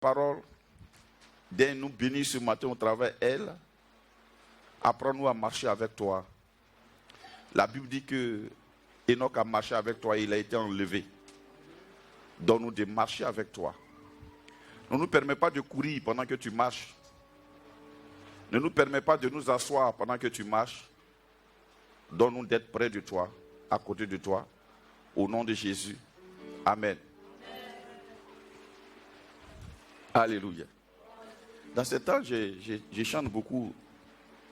parole, dès nous bénir ce matin au travers elle. Apprends-nous à marcher avec toi. La Bible dit que Enoch a marché avec toi et il a été enlevé. Donne-nous de marcher avec toi. Ne nous permets pas de courir pendant que tu marches. Ne nous permets pas de nous asseoir pendant que tu marches. Donne-nous d'être près de toi, à côté de toi. Au nom de Jésus. Amen. Alléluia. Dans ce temps, je chante beaucoup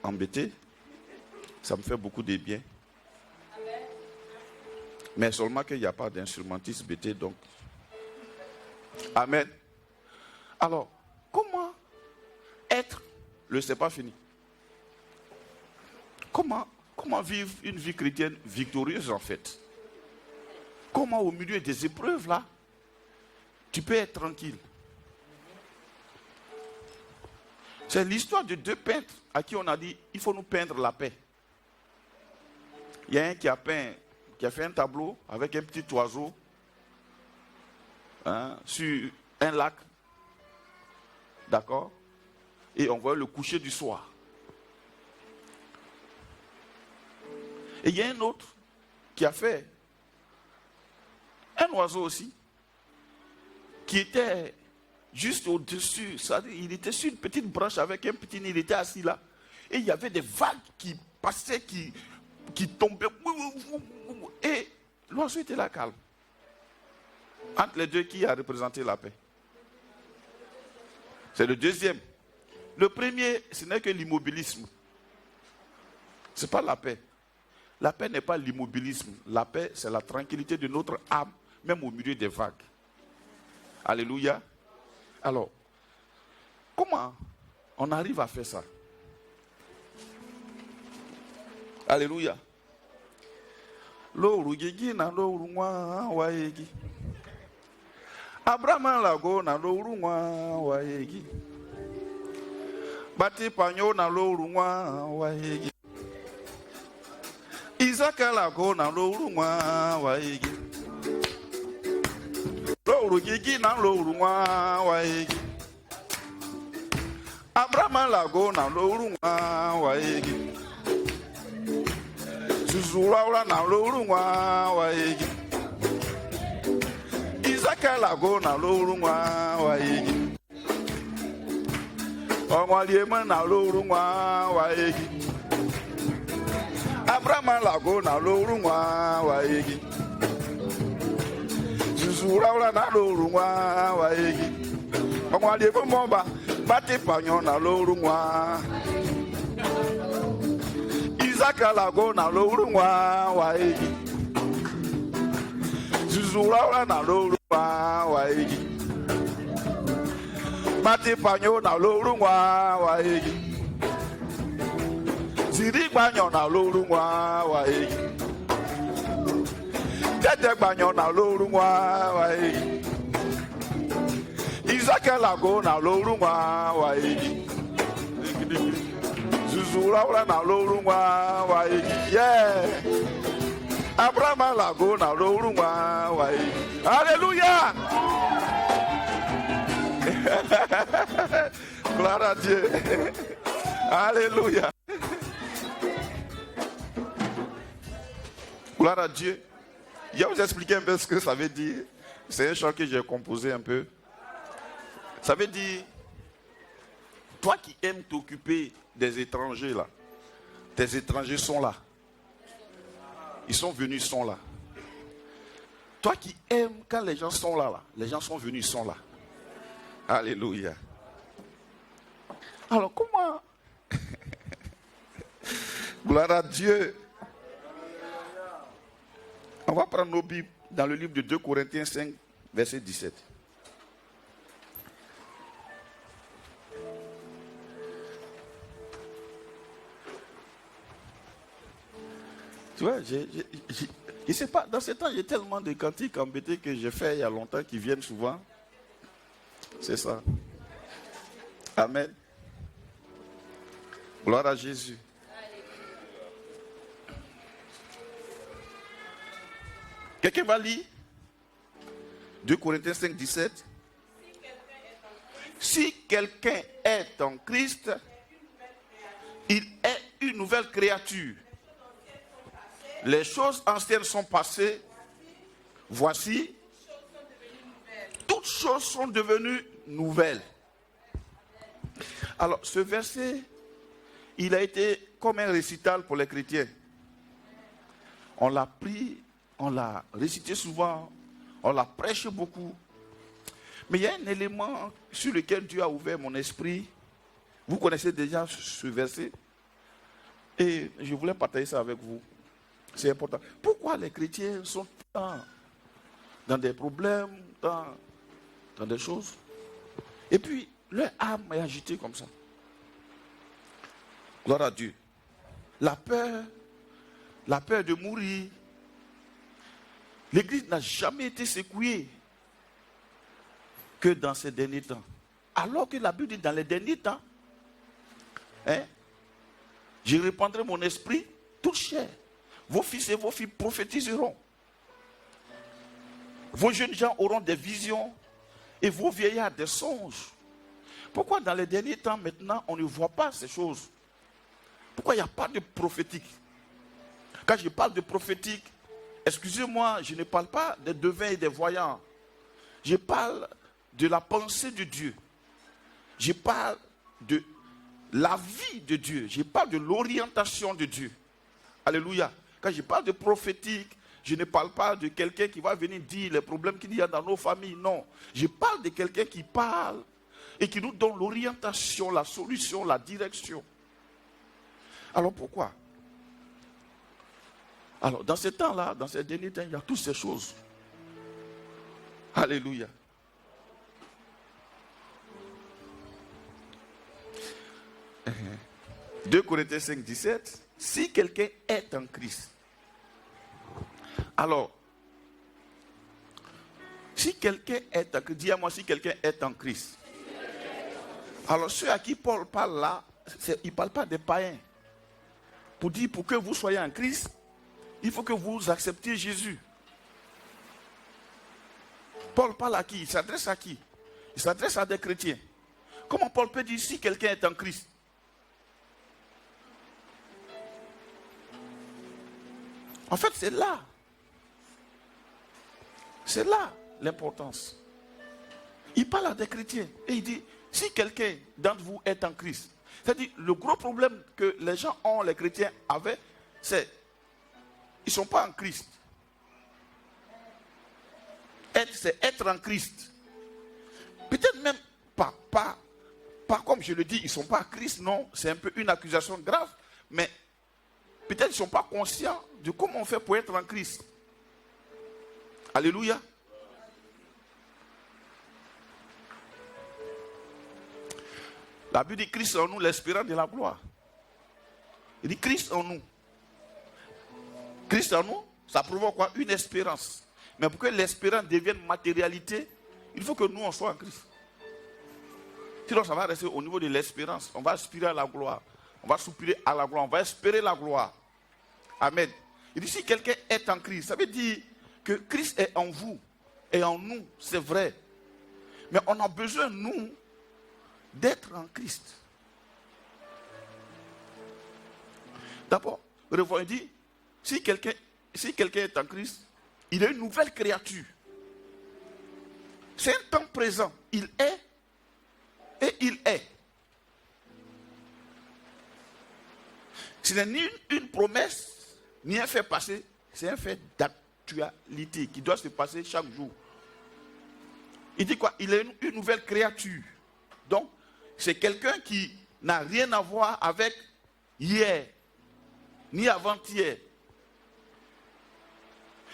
embêté. Ça me fait beaucoup de bien. Mais seulement qu'il n'y a pas d'instrumentiste bêté, donc. Amen. Alors, comment être le c'est pas fini? Comment vivre une vie chrétienne victorieuse en fait? Comment au milieu des épreuves là, tu peux être tranquille? C'est l'histoire de deux peintres à qui on a dit, il faut nous peindre la paix. Il y a un qui a fait un tableau avec un petit oiseau sur un lac. D'accord? Et on voit le coucher du soir. Et il y a un autre qui a fait un oiseau aussi, qui était juste au-dessus. Il était sur une petite branche avec un petit nid, il était assis là. Et il y avait des vagues qui passaient, qui tombaient. Et l'oiseau était là calme. Entre les deux, qui a représenté la paix? C'est le deuxième. Le premier, ce n'est que l'immobilisme. Ce n'est pas la paix. La paix n'est pas l'immobilisme. La paix, c'est la tranquillité de notre âme, même au milieu des vagues. Alléluia. Alors, comment on arrive à faire ça? Alléluia. Abraham lago na loru nwa waegi. Bati panyo na loru nwa waegi. Isaac lago na loru nwa waegi. Loru gigi na loru nwa waegi. Abraham lago na loru nwa waegi. Zuzura na loru nwa waegi. Isaac lago na loru nwa waegi. Onwaliema na loru nwa waegi. Abraham lago na loru nwa waegi. Zuzura na loru nwa waegi. Onwaliema moba bati panyo na loru nwa. Isaac lago na loru nwa waegi. Zuzura na loru nwa waegi. Bati panyo na loru nwa waegi. Ziri banyo na loru nwa waegi. Tete banyo na loru nwa waegi. Isaac lago na loru nwa waegi. Zuzura na loru nwa waegi. Yeah. Abraham lago na loru nwa waegi. Alléluia. Gloire à Dieu. Alléluia. Gloire à Dieu. Je vais vous expliquer un peu ce que ça veut dire. C'est un chant que j'ai composé un peu. Ça veut dire, toi qui aimes t'occuper des étrangers là, tes étrangers sont là. Ils sont venus, ils sont là. Toi qui aimes quand les gens sont là, les gens sont venus, ils sont là. Alléluia. Alors comment? Gloire à Dieu. On va prendre nos Bibles dans le livre de 2 Corinthiens 5, verset 17. Tu vois, je ne sais pas, dans ce temps, j'ai tellement de cantiques embêtés que j'ai fait il y a longtemps qui viennent souvent. C'est ça. Amen. Gloire à Jésus. Quelqu'un va lire 2 Corinthiens 5, 17. si quelqu'un est en Christ, il est une nouvelle créature. Les choses anciennes sont passées. Voici, toutes choses sont devenues nouvelles. Alors, ce verset, il a été comme un récital pour les chrétiens. On l'a pris, on l'a récité souvent, on l'a prêché beaucoup. Mais il y a un élément sur lequel Dieu a ouvert mon esprit. Vous connaissez déjà ce verset. Et je voulais partager ça avec vous. C'est important. Pourquoi les chrétiens sont dans des problèmes, dans des choses? Et puis, leur âme est agitée comme ça. Gloire à Dieu. La peur de mourir. L'Église n'a jamais été secouée que dans ces derniers temps. Alors que la Bible dit dans les derniers temps, je répandrai mon esprit toute chair. Vos fils et vos filles prophétiseront. Vos jeunes gens auront des visions et vos vieillards des songes. Pourquoi dans les derniers temps maintenant on ne voit pas ces choses? Pourquoi il n'y a pas de prophétique? Quand je parle de prophétique, excusez-moi, je ne parle pas des devins et des voyants. Je parle de la pensée de Dieu. Je parle de la vie de Dieu. Je parle de l'orientation de Dieu. Alléluia. Quand je parle de prophétique, je ne parle pas de quelqu'un qui va venir dire les problèmes qu'il y a dans nos familles. Non. Je parle de quelqu'un qui parle et qui nous donne l'orientation, la solution, la direction. Alors pourquoi? Alors dans ce temps-là, dans ces derniers temps, il y a toutes ces choses. Alléluia. « 2 Corinthiens 5, 17. Si quelqu'un est en Christ. » Alors, si quelqu'un est en Christ, dis-moi si quelqu'un est en Christ. Alors, ceux à qui Paul parle là, il ne parle pas des païens. Pour dire, pour que vous soyez en Christ, il faut que vous acceptiez Jésus. Paul parle à qui? Il s'adresse à qui? Il s'adresse à des chrétiens. Comment Paul peut dire si quelqu'un est en Christ? En fait, c'est là. C'est là l'importance. Il parle à des chrétiens et il dit, si quelqu'un d'entre vous est en Christ, c'est-à-dire le gros problème que les gens ont, les chrétiens avaient, c'est ils ne sont pas en Christ. C'est être en Christ. Peut-être même pas comme je le dis, ils ne sont pas en Christ, non, c'est un peu une accusation grave, mais peut-être qu'ils ne sont pas conscients de comment on fait pour être en Christ. Alléluia. La Bible dit Christ en nous, l'espérance de la gloire. Il dit Christ en nous. Christ en nous, ça provoque quoi? Une espérance. Mais pour que l'espérance devienne matérialité, il faut que nous, on soit en Christ. Sinon, ça va rester au niveau de l'espérance. On va aspirer à la gloire. On va soupirer à la gloire. On va espérer la gloire. Amen. Il dit si quelqu'un est en Christ, ça veut dire que Christ est en vous et en nous, c'est vrai. Mais on a besoin, nous, d'être en Christ. D'abord, il dit, si quelqu'un est en Christ, il est une nouvelle créature. C'est un temps présent. Il est et il est. Ce n'est ni une promesse, ni un fait passé, c'est un fait d'actualité qui doit se passer chaque jour. Il dit quoi? Il est une nouvelle créature. Donc, c'est quelqu'un qui n'a rien à voir avec hier, ni avant-hier.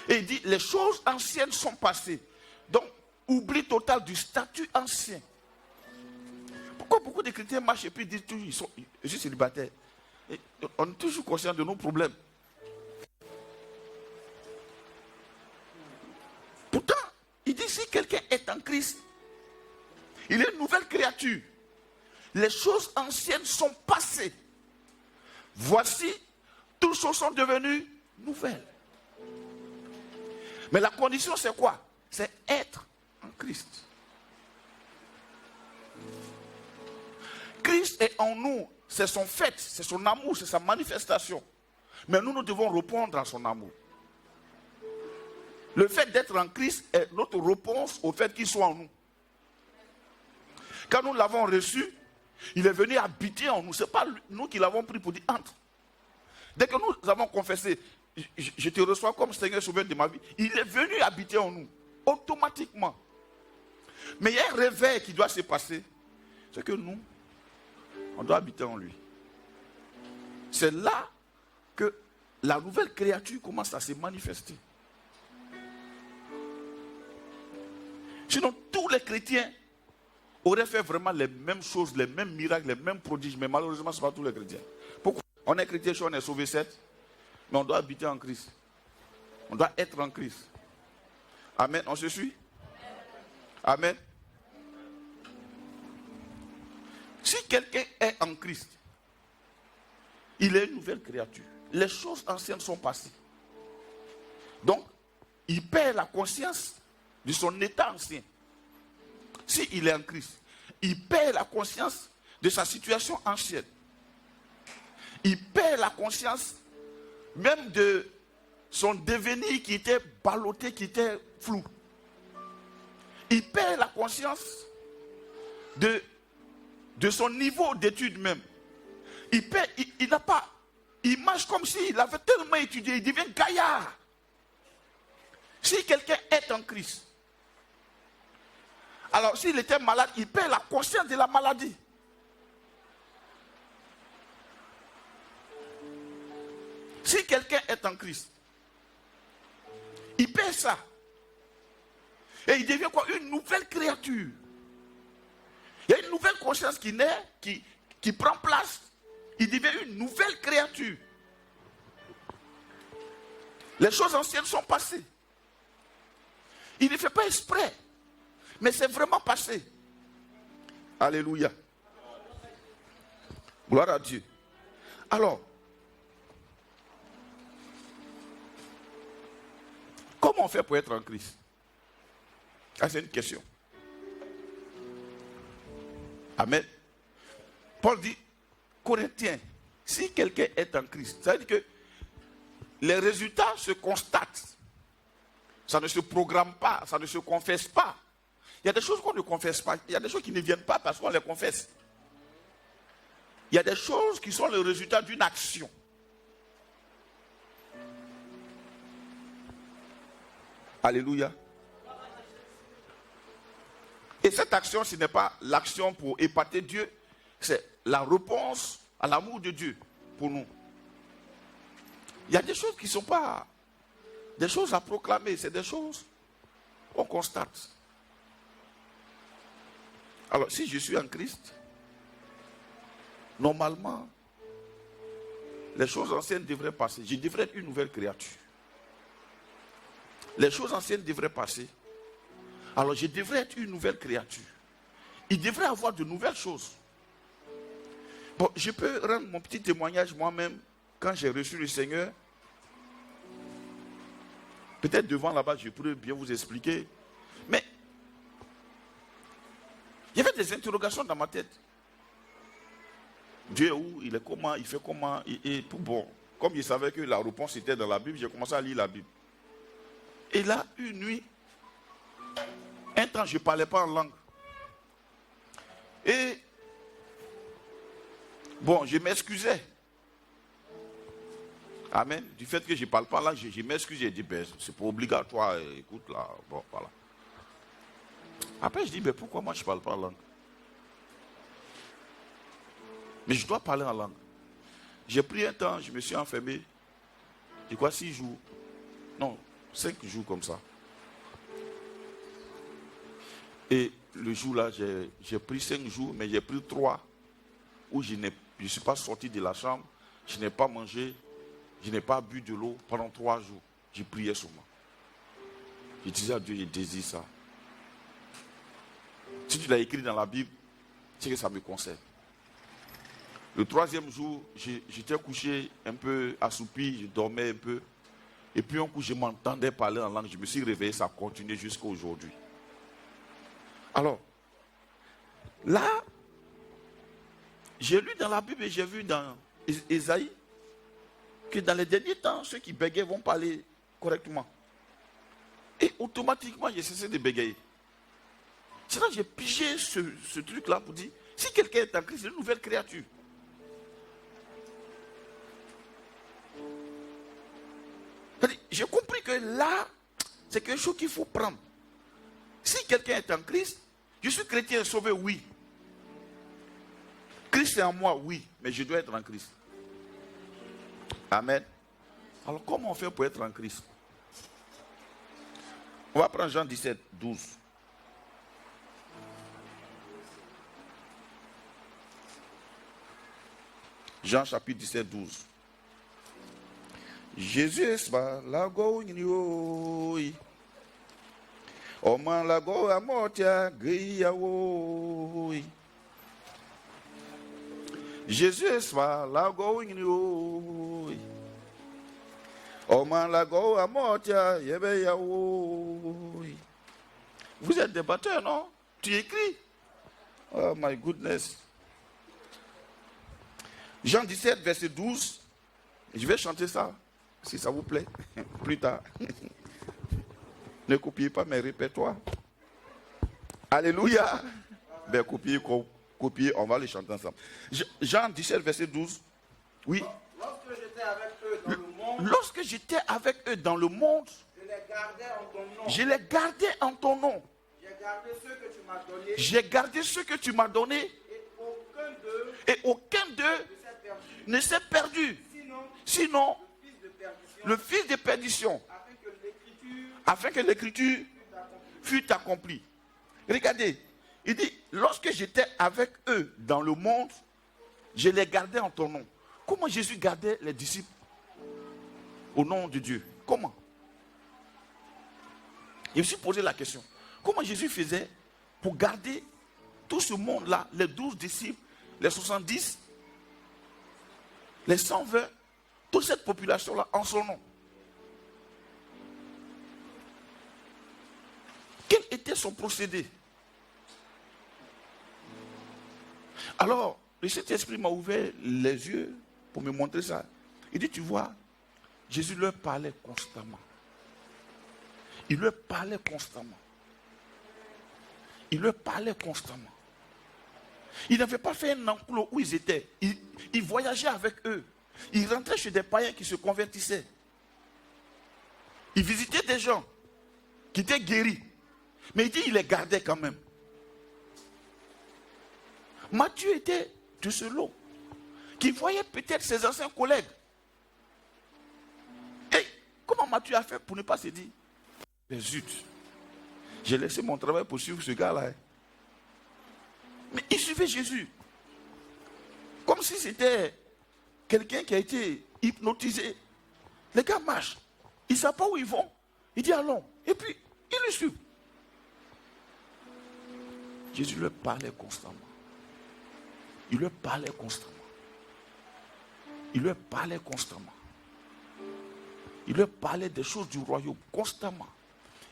Et il dit, les choses anciennes sont passées. Donc, oubli total du statut ancien. Pourquoi beaucoup de chrétiens marchent et puis disent toujours, je suis célibataire. Et on est toujours conscient de nos problèmes. Pourtant, il dit, si quelqu'un est en Christ, il est une nouvelle créature. Les choses anciennes sont passées. Voici, toutes choses sont devenues nouvelles. Mais la condition, c'est quoi? C'est être en Christ. Christ est en nous, c'est son fait, c'est son amour, c'est sa manifestation. Mais nous devons répondre à son amour. Le fait d'être en Christ est notre réponse au fait qu'il soit en nous. Quand nous l'avons reçu, il est venu habiter en nous. Ce n'est pas nous qui l'avons pris pour dire entre. Dès que nous avons confessé, je te reçois comme Seigneur sauveur de ma vie, il est venu habiter en nous, automatiquement. Mais il y a un réveil qui doit se passer. C'est que nous, on doit habiter en lui. C'est là que la nouvelle créature commence à se manifester. Sinon, tous les chrétiens auraient fait vraiment les mêmes choses, les mêmes miracles, les mêmes prodiges. Mais malheureusement, ce n'est pas tous les chrétiens. Pourquoi? On est chrétien, on est sauvé, certes. Mais on doit habiter en Christ. On doit être en Christ. Amen. On se suit? Amen. Si quelqu'un est en Christ, il est une nouvelle créature. Les choses anciennes sont passées. Donc, il perd la conscience de son état ancien. S'il est en Christ, il perd la conscience de sa situation ancienne. Il perd la conscience même de son devenir qui était ballotté, qui était flou. Il perd la conscience de son niveau d'études même. Il n'a pas, il marche comme s'il avait tellement étudié, il devient gaillard. Si quelqu'un est en Christ, alors s'il était malade, il perd la conscience de la maladie. Si quelqu'un est en Christ, il perd ça. Et il devient quoi? Une nouvelle créature. Il y a une nouvelle conscience qui naît, qui prend place. Il devient une nouvelle créature. Les choses anciennes sont passées. Il ne fait pas exprès. Mais c'est vraiment passé. Alléluia. Gloire à Dieu. Alors, comment on fait pour être en Christ? Ah, c'est une question. Amen. Paul dit, Corinthiens, si quelqu'un est en Christ, ça veut dire que les résultats se constatent. Ça ne se programme pas, ça ne se confesse pas. Il y a des choses qu'on ne confesse pas. Il y a des choses qui ne viennent pas parce qu'on les confesse. Il y a des choses qui sont le résultat d'une action. Alléluia. Et cette action, ce n'est pas l'action pour épater Dieu, c'est la réponse à l'amour de Dieu pour nous. Il y a des choses qui ne sont pas des choses à proclamer, c'est des choses qu'on constate. Alors, si je suis en Christ, normalement, les choses anciennes devraient passer. Je devrais être une nouvelle créature. Les choses anciennes devraient passer. Alors, je devrais être une nouvelle créature. Il devrait y avoir de nouvelles choses. Bon, je peux rendre mon petit témoignage moi-même quand j'ai reçu le Seigneur. Peut-être devant là-bas, je pourrais bien vous expliquer. Mais il y avait des interrogations dans ma tête. Dieu est où? Il est comment? Il fait comment? Et bon, comme je savais que la réponse était dans la Bible, j'ai commencé à lire la Bible. Et là, une nuit, un temps, je ne parlais pas en langue. Et bon, je m'excusais. Amen. Du fait que je ne parle pas là, je m'excuse. J'ai dit, ben, c'est pas obligatoire. Écoute là, bon, voilà. Après, je dis, mais pourquoi moi je ne parle pas en langue? Mais je dois parler en langue. J'ai pris un temps, je me suis enfermé. Je crois 6 jours. Non, 5 jours comme ça. Et le jour là, j'ai pris 5 jours, mais j'ai pris 3 où je ne suis pas sorti de la chambre, je n'ai pas mangé, je n'ai pas bu de l'eau pendant 3 jours. Je priais seulement. Je disais à Dieu, je désire ça. Si tu l'as écrit dans la Bible, c'est que ça me concerne. Le 3e jour, j'étais couché un peu assoupi, je dormais un peu. Et puis un coup, je m'entendais parler en langue. Je me suis réveillé, ça a continué jusqu'à aujourd'hui. Alors, là, J'ai lu dans la Bible et j'ai vu dans Ésaïe que dans les derniers temps, ceux qui bégaient vont parler correctement. Et automatiquement, j'ai cessé de bégayer. C'est là que j'ai pigé ce truc-là pour dire, si quelqu'un est en Christ, c'est une nouvelle créature. J'ai compris que là, c'est quelque chose qu'il faut prendre. Si quelqu'un est en Christ, je suis chrétien et sauvé, oui. Christ est en moi, oui, mais je dois être en Christ. Amen. Alors comment on fait pour être en Christ? On va prendre Jean 17, 12. Jean chapitre 17, 12. Jésus est la go ni Oman la go amotia griyaoi. Jésus est la go ni Oman la go amotia yebeyaoi. Vous êtes des batteurs, non? Tu écris. Oh my goodness. Jean 17, verset 12. Je vais chanter ça, si ça vous plaît, plus tard. Ne copiez pas mes répertoires. Alléluia. Ben, copiez, on va les chanter ensemble. Jean 17, verset 12. Oui. Lorsque j'étais avec eux dans le monde, je les gardais en ton nom. J'ai gardé ceux que tu m'as donnés. Et aucun d'eux ne s'est perdu. Sinon, le fils de perdition, afin que l'écriture fût accomplie. Regardez, il dit, lorsque j'étais avec eux dans le monde, je les gardais en ton nom. Comment Jésus gardait les disciples au nom de Dieu? Comment? Je me suis posé la question. Comment Jésus faisait pour garder tout ce monde-là, les 12 disciples, les 70, les 120, toute cette population-là en son nom? Quel était son procédé? Alors, le Saint-Esprit m'a ouvert les yeux pour me montrer ça. Il dit, tu vois, Jésus leur parlait constamment. Il leur parlait constamment. Il leur parlait constamment. Il n'avait pas fait un enclos où ils étaient. Il voyageait avec eux. Il rentrait chez des païens qui se convertissaient. Il visitait des gens qui étaient guéris. Mais il dit qu'il les gardait quand même. Matthieu était de ce lot qui voyait peut-être ses anciens collègues. Et comment Matthieu a fait pour ne pas se dire, mais zut, j'ai laissé mon travail pour suivre ce gars-là. Mais il suivait Jésus. Comme si c'était quelqu'un qui a été hypnotisé. Les gars marchent. Ils ne savent pas où ils vont. Il dit allons. Et puis, ils le suivent. Jésus leur parlait constamment. Il leur parlait constamment. Il leur parlait constamment. Il leur parlait des choses du royaume constamment.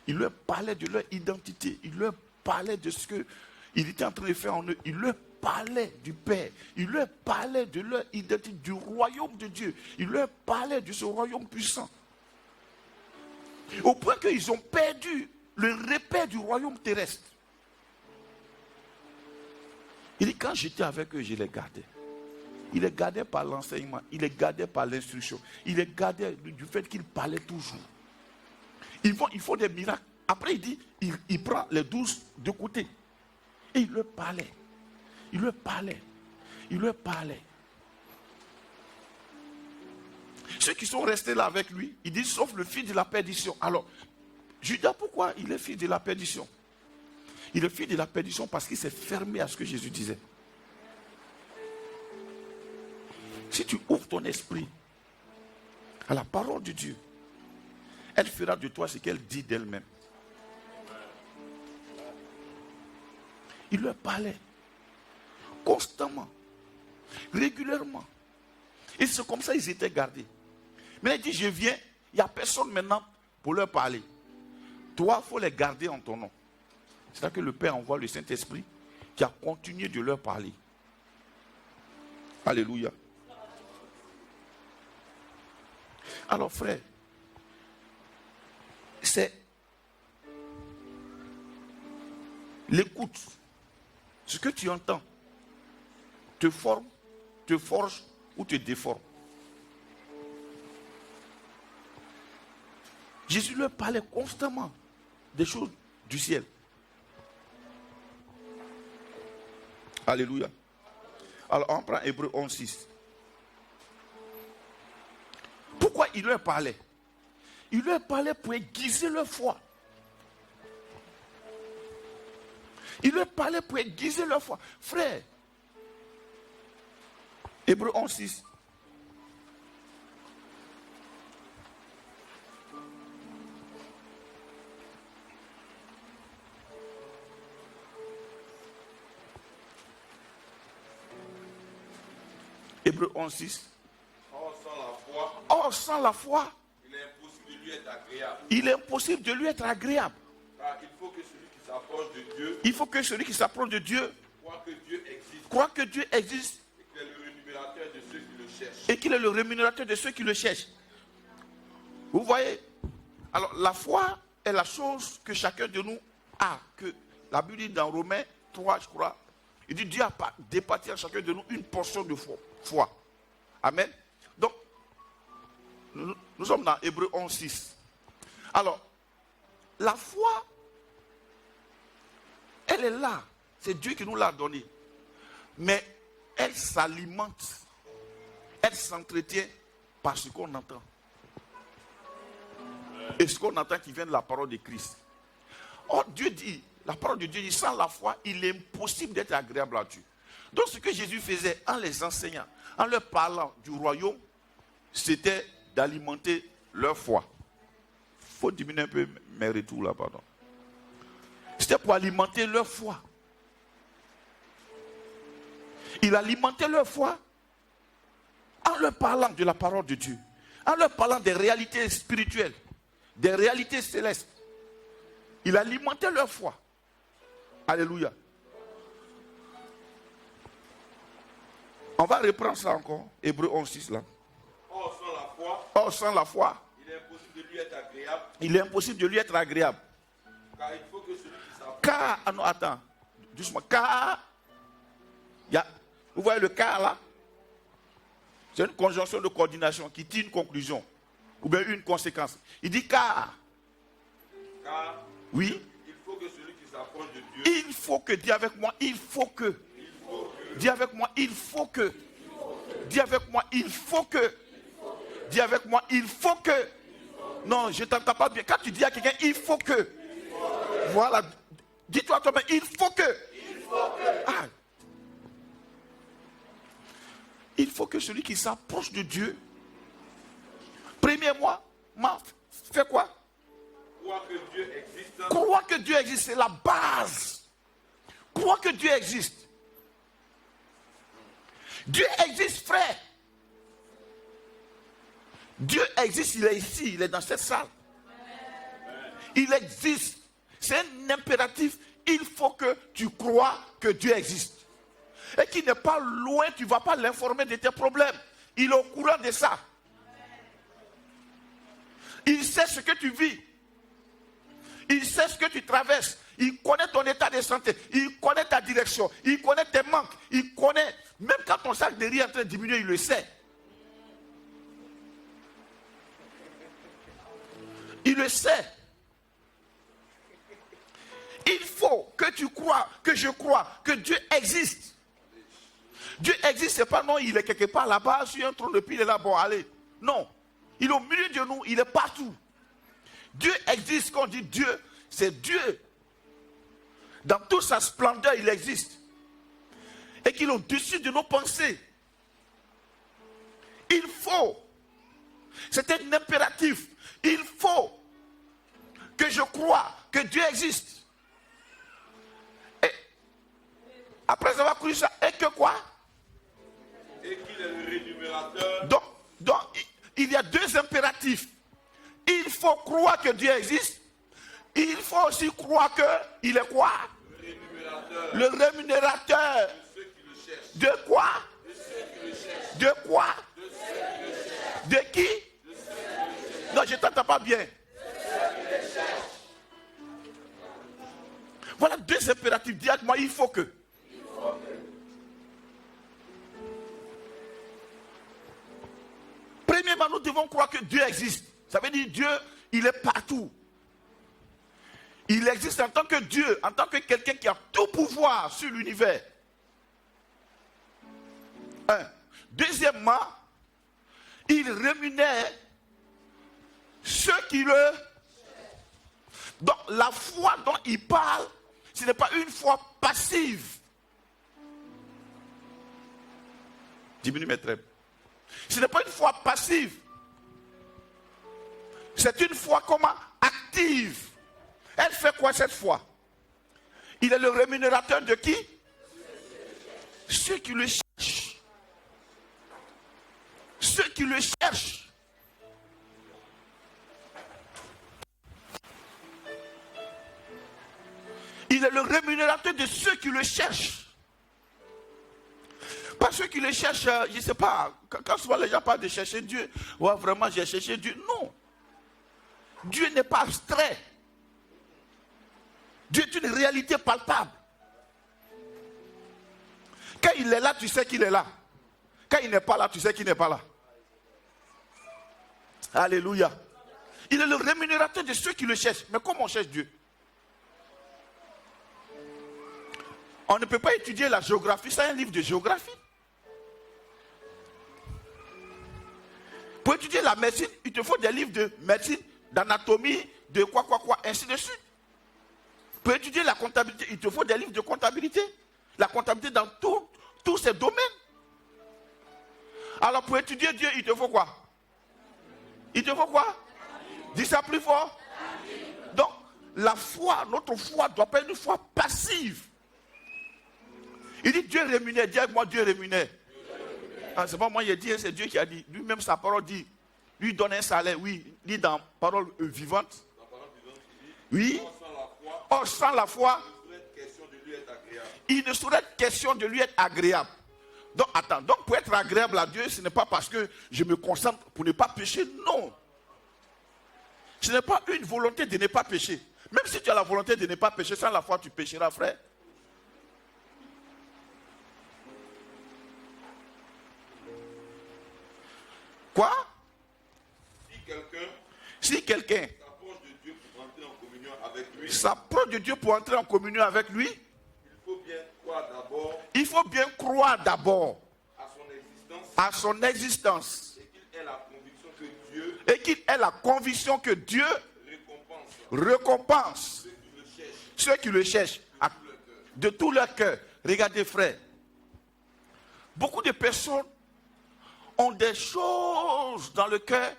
Il leur parlait de leur identité. Il leur parlait de ce qu'il était en train de faire en eux. Il leur parlait du Père. Il leur parlait de leur identité, du royaume de Dieu. Il leur parlait de ce royaume puissant. Au point qu'ils ont perdu le repère du royaume terrestre. Il dit, quand j'étais avec eux, je les gardais. Il les gardait par l'enseignement. Il les gardait par l'instruction. Il les gardait du fait qu'ils parlaient toujours. Il faut des miracles. Après, il dit, il prend les 12 de côté. Et il leur parlait. Il leur parlait. Il leur parlait. Ceux qui sont restés là avec lui, il dit, sauf le fils de la perdition. Alors, Judas, pourquoi il est fils de la perdition? Il est fils de la perdition parce qu'il s'est fermé à ce que Jésus disait. Si tu ouvres ton esprit à la parole de Dieu, elle fera de toi ce qu'elle dit d'elle-même. Il leur parlait constamment, régulièrement. Et c'est comme ça qu'ils étaient gardés. Mais il dit, je viens, il n'y a personne maintenant pour leur parler. Toi, il faut les garder en ton nom. C'est là que le Père envoie le Saint-Esprit qui a continué de leur parler. Alléluia. Alors frère, c'est l'écoute. Ce que tu entends te forme, te forge ou te déforme. Jésus leur parlait constamment des choses du ciel. Alléluia. Alors on prend Hébreux 11:6. Pourquoi il leur parlait? Il leur parlait pour aiguiser leur foi. Il leur parlait pour aiguiser leur foi. Frère, Hébreux 11:6. Hébreux 11:6. Or, sans la foi, il est impossible de lui être agréable. Il est impossible de lui être agréable. Car il faut que celui qui s'approche de Dieu, il faut que celui qui s'approche de Dieu croit que Dieu existe. Et qu'il est le rémunérateur de ceux qui le cherchent. Et qu'il est le rémunérateur de ceux qui le cherchent. Vous voyez? Alors, la foi est la chose que chacun de nous a. Que la Bible dit dans Romains 3, je crois. Il dit Dieu a départi à chacun de nous une portion de foi. Amen. Donc, nous sommes dans Hébreux 11:6. Alors, la foi, elle est là. C'est Dieu qui nous l'a donnée. Mais elle s'alimente. Elle s'entretient par ce qu'on entend. Et ce qu'on entend qui vient de la parole de Christ. Or, Dieu dit, la parole de Dieu dit, sans la foi, il est impossible d'être agréable à Dieu. Donc, ce que Jésus faisait en les enseignant, en leur parlant du royaume, c'était d'alimenter leur foi. Il faut diminuer un peu mes retours là, pardon. C'était pour alimenter leur foi. Il alimentait leur foi en leur parlant de la parole de Dieu, en leur parlant des réalités spirituelles, des réalités célestes. Il alimentait leur foi. Alléluia. On va reprendre ça encore. Hébreux 11:6 là. Or, sans la foi, il est impossible de lui être agréable. Il est impossible de lui être agréable. Car il faut que celui qui s'approche. Car, ah non, attends. Doucement. Car, vous voyez le car là? C'est une conjonction de coordination qui tire une conclusion. Ou bien une conséquence. Il dit car. Car. Oui. Il faut que celui qui s'approche de Dieu. Il faut que, dis avec moi, il faut que. Dis avec moi, il faut que. Dis avec moi, il faut que. Dis avec moi, il faut que. Non, je ne t'entends pas bien. Quand tu dis à quelqu'un, il faut que. Voilà. Dis-toi toi-même, il faut que. Ah. Il faut que celui qui s'approche de Dieu, premièrement, fait quoi? Croire que Dieu existe. Croire que Dieu existe, c'est la base. Croire que Dieu existe. Dieu existe, frère. Dieu existe, il est ici, il est dans cette salle. Il existe. C'est un impératif. Il faut que tu crois que Dieu existe. Et qu'il n'est pas loin, tu ne vas pas l'informer de tes problèmes. Il est au courant de ça. Il sait ce que tu vis. Il sait ce que tu traverses. Il connaît ton état de santé. Il connaît ta direction. Il connaît tes manques. Il connaît, même quand ton sac de riz est en train de diminuer, il le sait. Il le sait. Il faut que tu crois, que je crois, que Dieu existe. Dieu existe, c'est pas non, il est quelque part là-bas, sur un trône de pile, il est là, bon, allez. Non. Il est au milieu de nous, il est partout. Dieu existe, quand on dit Dieu, c'est Dieu. Dans toute sa splendeur, il existe. Et qu'il est au-dessus de nos pensées. Il faut. C'est un impératif. Il faut que je croie que Dieu existe. Et après avoir cru ça, et que quoi? Et qu'il est le rémunérateur. Donc, il y a deux impératifs. Il faut croire que Dieu existe. Il faut aussi croire qu'il est quoi? Le rémunérateur. De ceux qui le cherchent. De quoi? De ceux qui le bien? Voilà deux impératifs. Dis avec moi, il faut que. Premièrement, nous devons croire que Dieu existe. Ça veut dire Dieu, il est partout. Il existe en tant que Dieu, en tant que quelqu'un qui a tout pouvoir sur l'univers. Un. Deuxièmement, il rémunère ceux qui le... Donc la foi dont il parle, ce n'est pas une foi passive. Diminue mes traits. Ce n'est pas une foi passive. C'est une foi comment? Active. Elle fait quoi cette foi? Il est le rémunérateur de qui? Ceux qui le cherchent. Ceux qui le cherchent. Il est le rémunérateur de ceux qui le cherchent. Pas ceux qui le cherchent, je ne sais pas, quand souvent les gens parlent de chercher Dieu, ouais, vraiment j'ai cherché Dieu. Non. Dieu n'est pas abstrait. Dieu est une réalité palpable. Quand il est là, tu sais qu'il est là. Quand il n'est pas là, tu sais qu'il n'est pas là. Alléluia. Il est le rémunérateur de ceux qui le cherchent. Mais comment on cherche Dieu? On ne peut pas étudier la géographie sans un livre de géographie. Pour étudier la médecine, il te faut des livres de médecine, d'anatomie, de quoi, ainsi de suite. Pour étudier la comptabilité, il te faut des livres de comptabilité. La comptabilité dans tous ces domaines. Alors pour étudier Dieu, il te faut quoi? Il te faut quoi? Dis ça plus fort. Donc, la foi, notre foi ne doit pas être une foi passive. Il dit Dieu rémunère. Dis avec moi, Dieu rémunère. Ah, c'est pas moi qui ai dit, c'est Dieu qui a dit. Lui-même, sa parole dit, lui donne un salaire. Oui, il dit dans parole vivante. Oui. Or, sans la foi, il ne saurait être question de lui être agréable. Donc, attends. Donc, pour être agréable à Dieu, ce n'est pas parce que je me concentre pour ne pas pécher. Non. Ce n'est pas une volonté de ne pas pécher. Même si tu as la volonté de ne pas pécher, sans la foi, tu pécheras, frère. Quoi? Si quelqu'un s'approche de Dieu pour entrer en communion avec lui, il faut bien croire d'abord à son existence et qu'il ait la conviction que Dieu récompense ceux qui le cherchent de tout leur cœur. Regardez, frère, beaucoup de personnes ont des choses dans le cœur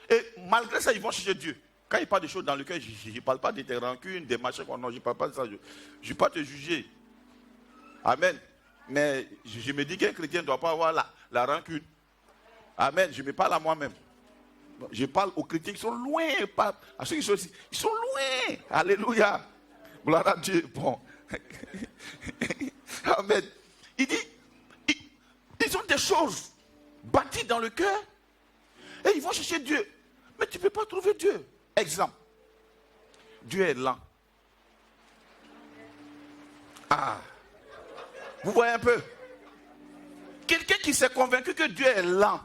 et malgré ça, ils vont chercher Dieu. Quand il parle des choses dans le cœur, je ne parle pas de tes rancunes, des machins. Non, je ne parle pas de ça. Je ne vais pas te juger. Amen. Mais je me dis qu'un chrétien ne doit pas avoir la rancune. Amen. Je me parle à moi-même. Je parle aux chrétiens qui sont loin, pas à ceux qui sont ici. Ils sont loin. Alléluia. Gloire à Dieu. Bon. Amen. Il dit, ils ont des choses bâties dans le cœur et ils vont chercher Dieu. Mais tu ne peux pas trouver Dieu. Exemple. Dieu est lent. Ah. Vous voyez un peu? Quelqu'un qui s'est convaincu que Dieu est lent.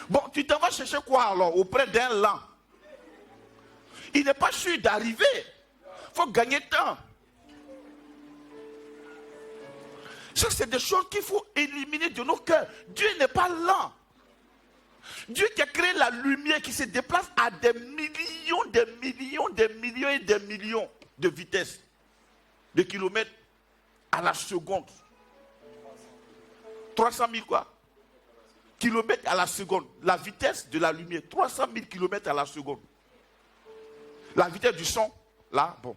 Bon, tu t'en vas chercher quoi alors auprès d'un lent? Il n'est pas sûr d'arriver. Il faut gagner temps. Ça, c'est des choses qu'il faut éliminer de nos cœurs. Dieu n'est pas lent. Dieu qui a créé la lumière qui se déplace à des millions, des millions, des millions et des millions de vitesse, de kilomètres à la seconde. 300 000 quoi? Kilomètres à la seconde. La vitesse de la lumière, 300 000 kilomètres à la seconde. La vitesse du son, là, bon.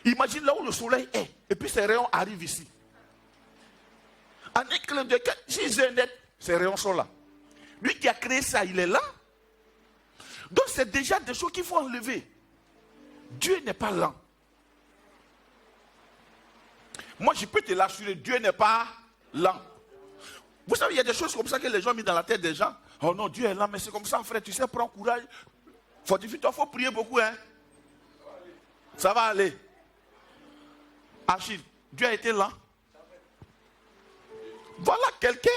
Imagine là où le soleil est, et puis ces rayons arrivent ici. En un clin d'œil, si c'est net, ces rayons sont là. Lui qui a créé ça, il est là. Donc c'est déjà des choses qu'il faut enlever. Dieu n'est pas lent. Moi, je peux te l'assurer, Dieu n'est pas lent. Vous savez, il y a des choses comme ça que les gens ont mis dans la tête des gens Oh non, Dieu est là, mais c'est comme ça, frère. Tu sais, prends courage. Fortifie-toi, il faut prier beaucoup, hein. Ça va aller. Achille, Dieu a été là. Voilà quelqu'un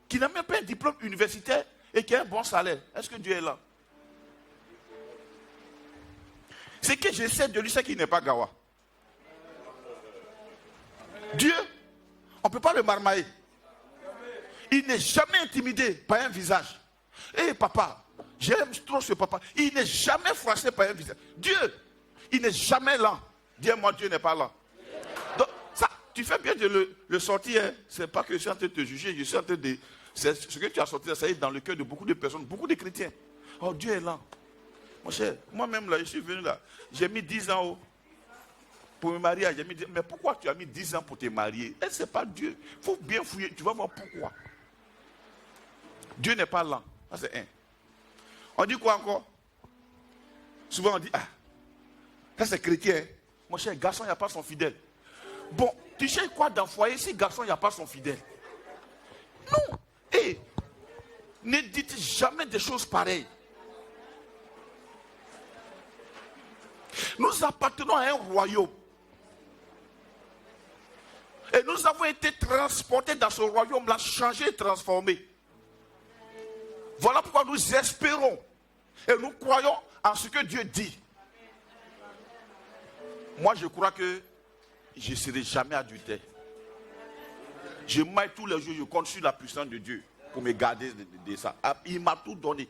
qui n'a même pas un diplôme universitaire et qui a un bon salaire. Est-ce que Dieu est là? C'est que j'essaie de lui dire qu'il n'est pas Gawa. Dieu, on ne peut pas le marmailler. Il n'est jamais intimidé par un visage. Hé papa, j'aime trop ce papa. Il n'est jamais froissé par un visage. Dieu, il n'est jamais là. Dis-moi, Dieu n'est pas là. Donc, ça, tu fais bien de le sortir. Hein. Ce n'est pas que je suis en train de te juger. Je suis en train de... C'est ce que tu as sorti, ça est dans le cœur de beaucoup de personnes, beaucoup de chrétiens. Oh, Dieu est là. Mon cher, moi-même, là, je suis venu là. J'ai mis 10 ans pour me marier. J'ai mis 10... Mais pourquoi tu as mis 10 ans pour te marier? Et ce n'est pas Dieu. Il faut bien fouiller. Tu vas voir pourquoi. Dieu n'est pas là. Ça, c'est un. On dit quoi encore? Souvent, on dit, ah, ça c'est chrétien. Mon cher, garçon, il n'y a pas son fidèle. Bon, tu cherches quoi dans le foyer si garçon, il n'y a pas son fidèle? Non. Et ne dites jamais des choses pareilles. Nous appartenons à un royaume. Et nous avons été transportés dans ce royaume-là, changés et transformés. Voilà pourquoi nous espérons et nous croyons en ce que Dieu dit. Moi, je crois que je ne serai jamais adultère. Je maille tous les jours, je compte sur la puissance de Dieu pour me garder de ça. Il m'a tout donné.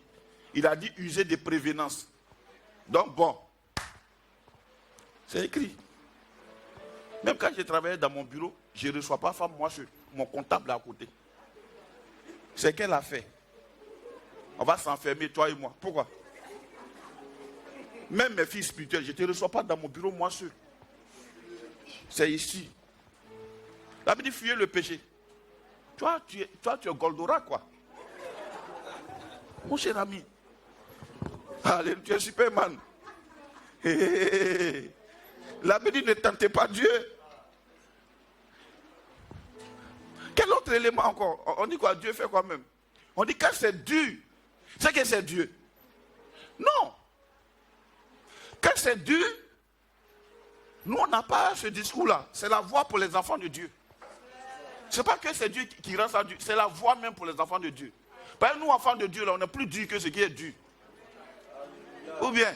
Il a dit user de prévenance. Donc bon, c'est écrit. Même quand je travaillais dans mon bureau, je ne reçois pas femme, moi, mon comptable à côté. C'est qu'elle a fait. On va s'enfermer, toi et moi. Pourquoi? Même mes filles spirituelles, je ne te reçois pas dans mon bureau, moi seul. C'est ici. La Bible dit fuyez le péché. Toi, tu es Goldorak, quoi. Mon cher ami. Allez, tu es Superman. La Bible dit ne tentez pas Dieu. Quel autre élément encore? On dit quoi? Dieu fait quoi même? On dit quand c'est dur. C'est que c'est Dieu. Non. Quand c'est dur, nous on n'a pas ce discours-là. C'est la voie pour les enfants de Dieu. Ce n'est pas que c'est Dieu qui rend ça dur. C'est la voie même pour les enfants de Dieu. Parce que nous, enfants de Dieu, là, on est plus dur que ce qui est dur. Ou bien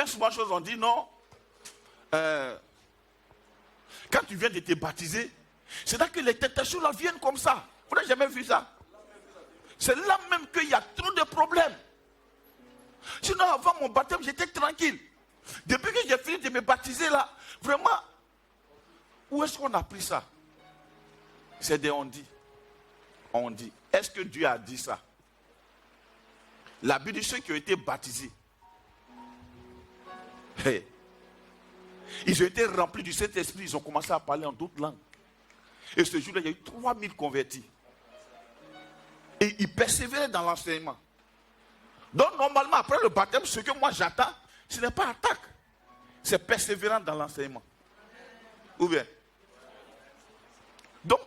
souvent chose on dit non. Quand tu viens de te baptiser, c'est là que les tentations là viennent comme ça. Vous n'avez jamais vu ça? C'est là même qu'il y a trop de problèmes. Sinon, avant mon baptême, j'étais tranquille. Depuis que j'ai fini de me baptiser là, vraiment, où est-ce qu'on a pris ça? C'est des on dit. On dit. Est-ce que Dieu a dit ça? La Bible dit ceux qui ont été baptisés. Hey. Ils ont été remplis du Saint-Esprit, ils ont commencé à parler en d'autres langues. Et ce jour-là, il y a eu 3000 convertis. Et ils persévéraient dans l'enseignement. Donc, normalement, après le baptême, ce que moi j'attends, ce n'est pas attaque. C'est persévérant dans l'enseignement. Ou bien? Donc,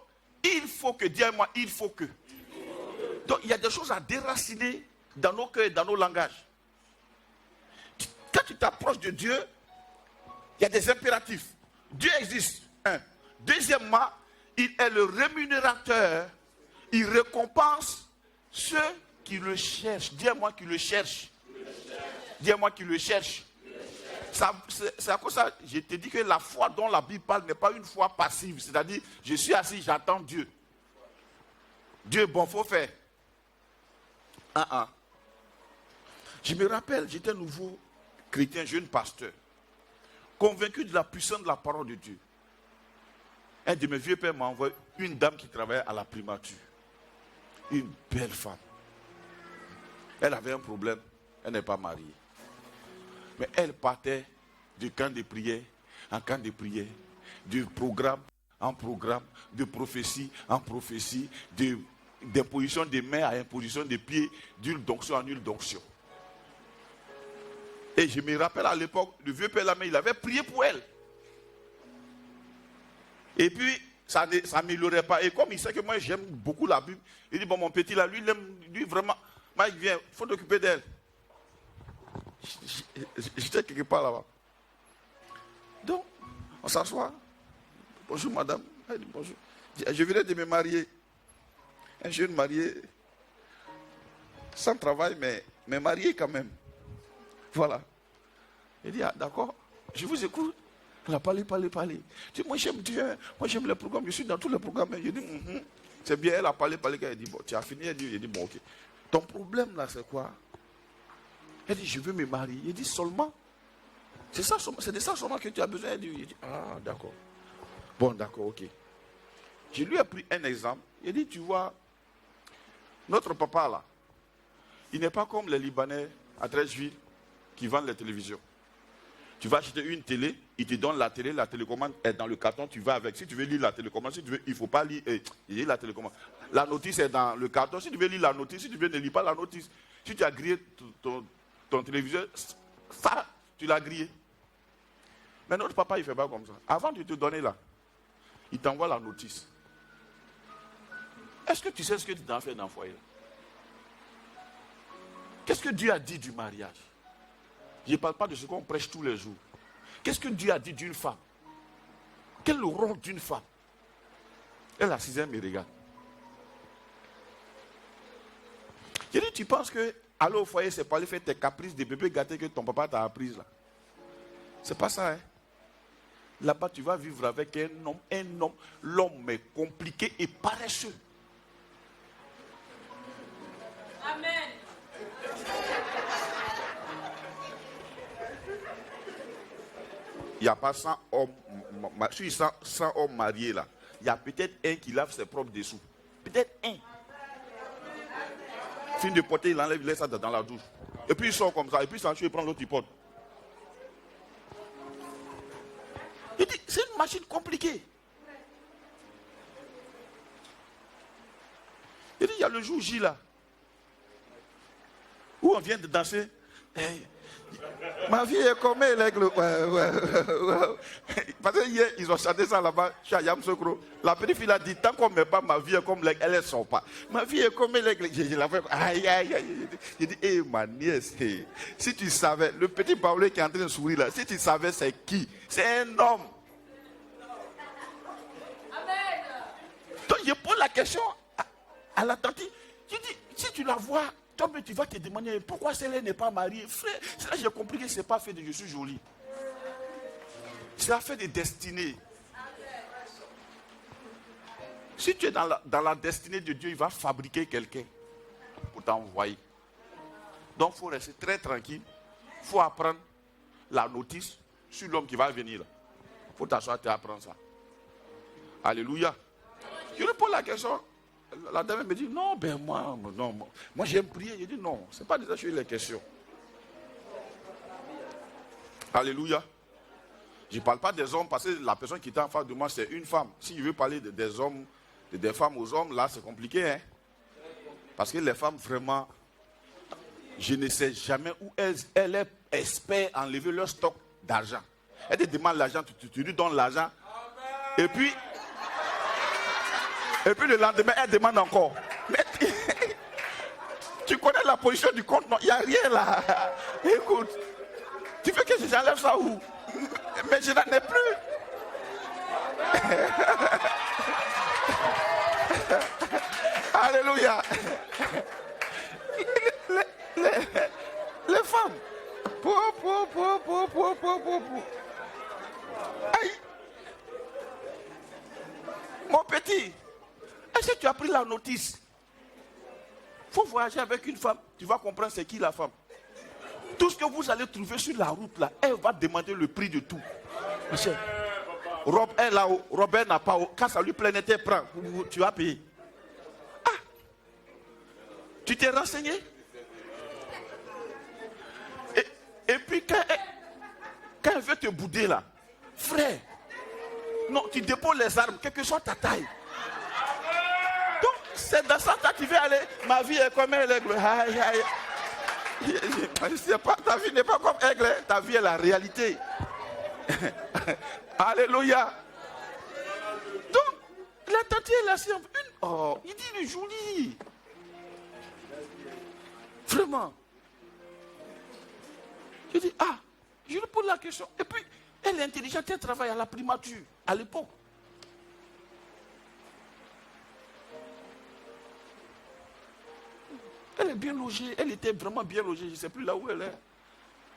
il faut que, dis-moi, il faut que. Donc, il y a des choses à déraciner dans nos cœurs et dans nos langages. Quand tu t'approches de Dieu, il y a des impératifs. Dieu existe. Un. Deuxièmement, il est le rémunérateur. Il récompense ceux qui le cherchent. Dis-moi qui le cherche. Dis-moi qui le cherche. C'est à cause de ça, je te dis que la foi dont la Bible parle n'est pas une foi passive. C'est-à-dire, je suis assis, j'attends Dieu. Dieu, bon, il faut faire. Je me rappelle, j'étais nouveau chrétien, jeune pasteur, convaincu de la puissance de la parole de Dieu. Un de mes vieux pères m'a envoyé une dame qui travaillait à la primature. Une belle femme. Elle avait un problème, elle n'est pas mariée. Mais elle partait du camp de prière en camp de prière, du programme en programme, de prophétie en prophétie, d'imposition de mains à imposition de pieds, d'huile d'onction en huile d'onction. Et je me rappelle à l'époque, le vieux père Lamé, il avait prié pour elle. Et puis, ça n'améliorait pas. Et comme il sait que moi j'aime beaucoup la Bible, il dit, bon, mon petit là, lui, il aime, lui vraiment, Mike, viens, il faut t'occuper d'elle. J'étais quelque part là-bas. Donc, on s'assoit. Bonjour madame. Elle dit bonjour. Je venais de me marier. Un jeune marié, sans travail, mais marié quand même. Voilà. Il dit, ah, d'accord, je vous écoute. Elle a parlé. Tu dis, moi j'aime Dieu, moi j'aime les programmes, je suis dans tous les programmes. Je dis, c'est bien, elle a parlé. Elle dit, bon, tu as fini. Elle dit, bon, ok. Ton problème là, c'est quoi? Elle dit, je veux me marier. Il dit, seulement. C'est de ça seulement que tu as besoin. Il dit, ah, d'accord. Bon, d'accord, ok. Je lui ai pris un exemple. Il dit, tu vois, notre papa là, il n'est pas comme les Libanais à Treichville qui vendent les télévisions. Tu vas acheter une télé, il te donne la télé, la télécommande est dans le carton, tu vas avec. Si tu veux lire la télécommande, si tu veux, il ne faut pas lire la télécommande. La notice est dans le carton. Si tu veux lire la notice, si tu veux, ne lis pas la notice. Si tu as grillé ton téléviseur, ça, tu l'as grillé. Mais notre papa, il ne fait pas comme ça. Avant de te donner là, il t'envoie la notice. Est-ce que tu sais ce que tu dois faire dans le foyer là? Qu'est-ce que Dieu a dit du mariage? Je ne parle pas de ce qu'on prêche tous les jours. Qu'est-ce que Dieu a dit d'une femme? Quel est le rôle d'une femme? Elle a 6 ans, me regarde. J'ai dit, tu penses que aller au foyer, c'est pas aller faire tes caprices de bébé gâté que ton papa t'a appris là? C'est pas ça, hein? Là-bas, tu vas vivre avec un homme. L'homme est compliqué et paresseux. Amen. Il n'y a pas 100 hommes, sur 100 hommes mariés là, il y a peut-être un qui lave ses propres dessous. Peut-être un. Fin de porter, il enlève, il laisse ça dans la douche. Et puis il sort comme ça, et puis il s'en tue, il prend l'autre, il porte. Il dit, c'est une machine compliquée. Il dit, il y a le jour J là, où on vient de danser. Ma vie est comme l'aigle. Parce que hier, ils ont chanté ça là-bas, chez Yam Sokro. La petite fille a dit, tant qu'on ne met pas ma vie est comme l'aigle, elle ne sort pas. Ma vie est comme l'aigle. Je la fais, aïe. Je dis, hé, ma nièce, si tu savais, le petit Paulé qui est en train de sourire là, si tu savais c'est qui? C'est un homme. Amen. Donc je pose la question à la tante. Je dis, si tu la vois, toi, tu vas te demander pourquoi celle-là n'est pas mariée. Frère, c'est là que j'ai compris que ce n'est pas fait de je suis jolie. C'est affaire de destinée. Si tu es dans la destinée de Dieu, il va fabriquer quelqu'un pour t'envoyer. Donc il faut rester très tranquille. Il faut apprendre la notice sur l'homme qui va venir. Il faut t'asseoir et apprendre ça. Alléluia. Je lui pose la question. La dame me dit, non, moi j'aime prier. Je dis, non, ce n'est pas déjà sur les questions. Alléluia. Je ne parle pas des hommes parce que la personne qui est en face de moi, c'est une femme. Si je veux parler des hommes, des femmes aux hommes, là, c'est compliqué. Hein? Parce que les femmes, vraiment, je ne sais jamais où elles espèrent enlever leur stock d'argent. Elle te demande l'argent, tu lui donnes l'argent. Et puis le lendemain, elle demande encore. Mais tu connais la position du compte? Non, il n'y a rien là. Écoute, tu veux que j'enlève ça où? Mais je n'en ai plus. Alléluia. Les femmes. Aïe. Mon petit, est-ce que tu as pris la notice? Il faut voyager avec une femme. Tu vas comprendre c'est qui la femme. Tout ce que vous allez trouver sur la route là, elle va demander le prix de tout. Monsieur, Rob est là-haut, Robert n'a pas haut. Quand ça lui plaît, prends, tu vas payer. Ah, tu t'es renseigné? Et puis quand elle veut te bouder là, frère, non, tu déposes les armes, quelle que soit ta taille. Donc, c'est dans ça que tu veux aller. Ma vie est comme un aigle. Aïe, aïe. Ta vie n'est pas comme aigle. Hein? Ta vie est la réalité. Alléluia. Donc, La tante est là, c'est une. Oh, il dit, il est joli. Vraiment. Je dis, je lui pose la question. Et puis, elle est intelligente, elle travaille à la primature, à l'époque. Elle est bien logée, elle était vraiment bien logée, je ne sais plus là où elle est.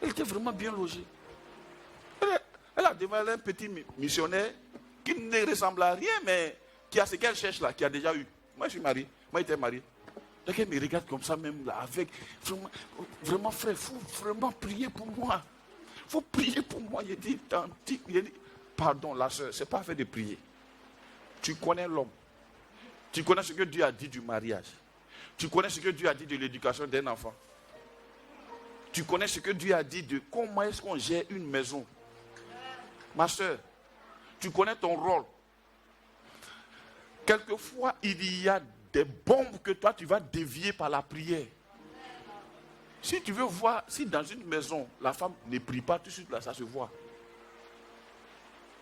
Elle était vraiment bien logée. Elle a devant elle un petit missionnaire qui ne ressemble à rien, mais qui a ce qu'elle cherche là, qui a déjà eu. Moi, je suis marié, moi, j'étais marié. Donc, elle me regarde comme ça, même là, avec. Vraiment, frère, il faut vraiment prier pour moi. Il faut prier pour moi. Il dit, pardon, la soeur, ce n'est pas fait de prier. Tu connais l'homme. Tu connais ce que Dieu a dit du mariage. Tu connais ce que Dieu a dit de l'éducation d'un enfant. Tu connais ce que Dieu a dit de comment est-ce qu'on gère une maison. Ma soeur, tu connais ton rôle. Quelquefois, il y a des bombes que toi, tu vas dévier par la prière. Si tu veux voir, si dans une maison, la femme ne prie pas, tout de suite là, ça se voit.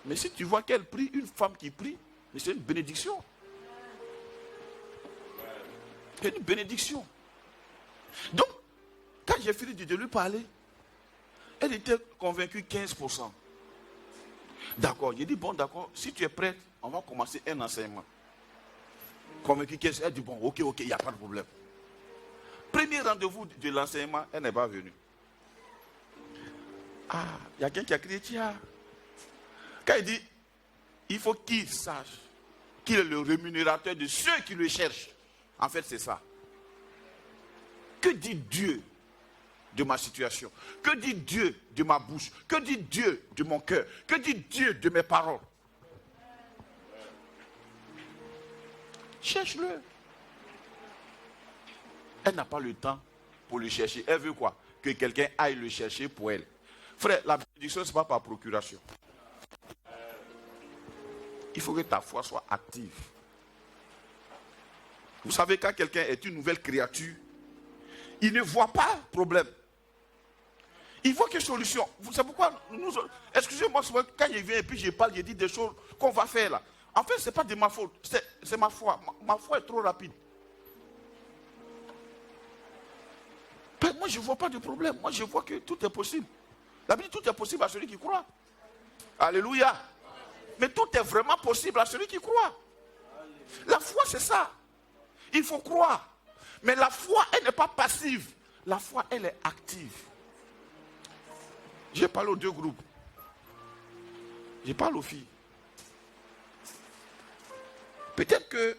Mais si tu vois qu'elle prie, une femme qui prie, c'est une bénédiction. C'est une bénédiction. Donc, quand j'ai fini de lui parler, elle était convaincue 15%. D'accord, j'ai dit, bon, d'accord, si tu es prête, on va commencer un enseignement. Convaincue 15%, elle dit, bon, ok, il n'y a pas de problème. Premier rendez-vous de l'enseignement, elle n'est pas venue. Il y a quelqu'un qui a crié, tiens. Quand il dit, il faut qu'il sache qu'il est le rémunérateur de ceux qui le cherchent. En fait, c'est ça. Que dit Dieu de ma situation? Que dit Dieu de ma bouche? Que dit Dieu de mon cœur? Que dit Dieu de mes paroles? Cherche-le. Elle n'a pas le temps pour le chercher. Elle veut quoi? Que quelqu'un aille le chercher pour elle. Frère, la bénédiction, ce n'est pas par procuration. Il faut que ta foi soit active. Vous savez, quand quelqu'un est une nouvelle créature, il ne voit pas problème. Il voit que solution. C'est pourquoi, excusez-moi, quand je viens et puis je parle, je dis des choses qu'on va faire là. En fait, ce n'est pas de ma faute, c'est ma foi. Ma foi est trop rapide. Ben, moi, je ne vois pas de problème. Moi, je vois que tout est possible. La Bible dit tout est possible à celui qui croit. Alléluia. Mais tout est vraiment possible à celui qui croit. La foi, c'est ça. Il faut croire. Mais la foi, elle n'est pas passive. La foi, elle est active. J'ai parlé aux deux groupes. Je parle aux filles. Peut-être que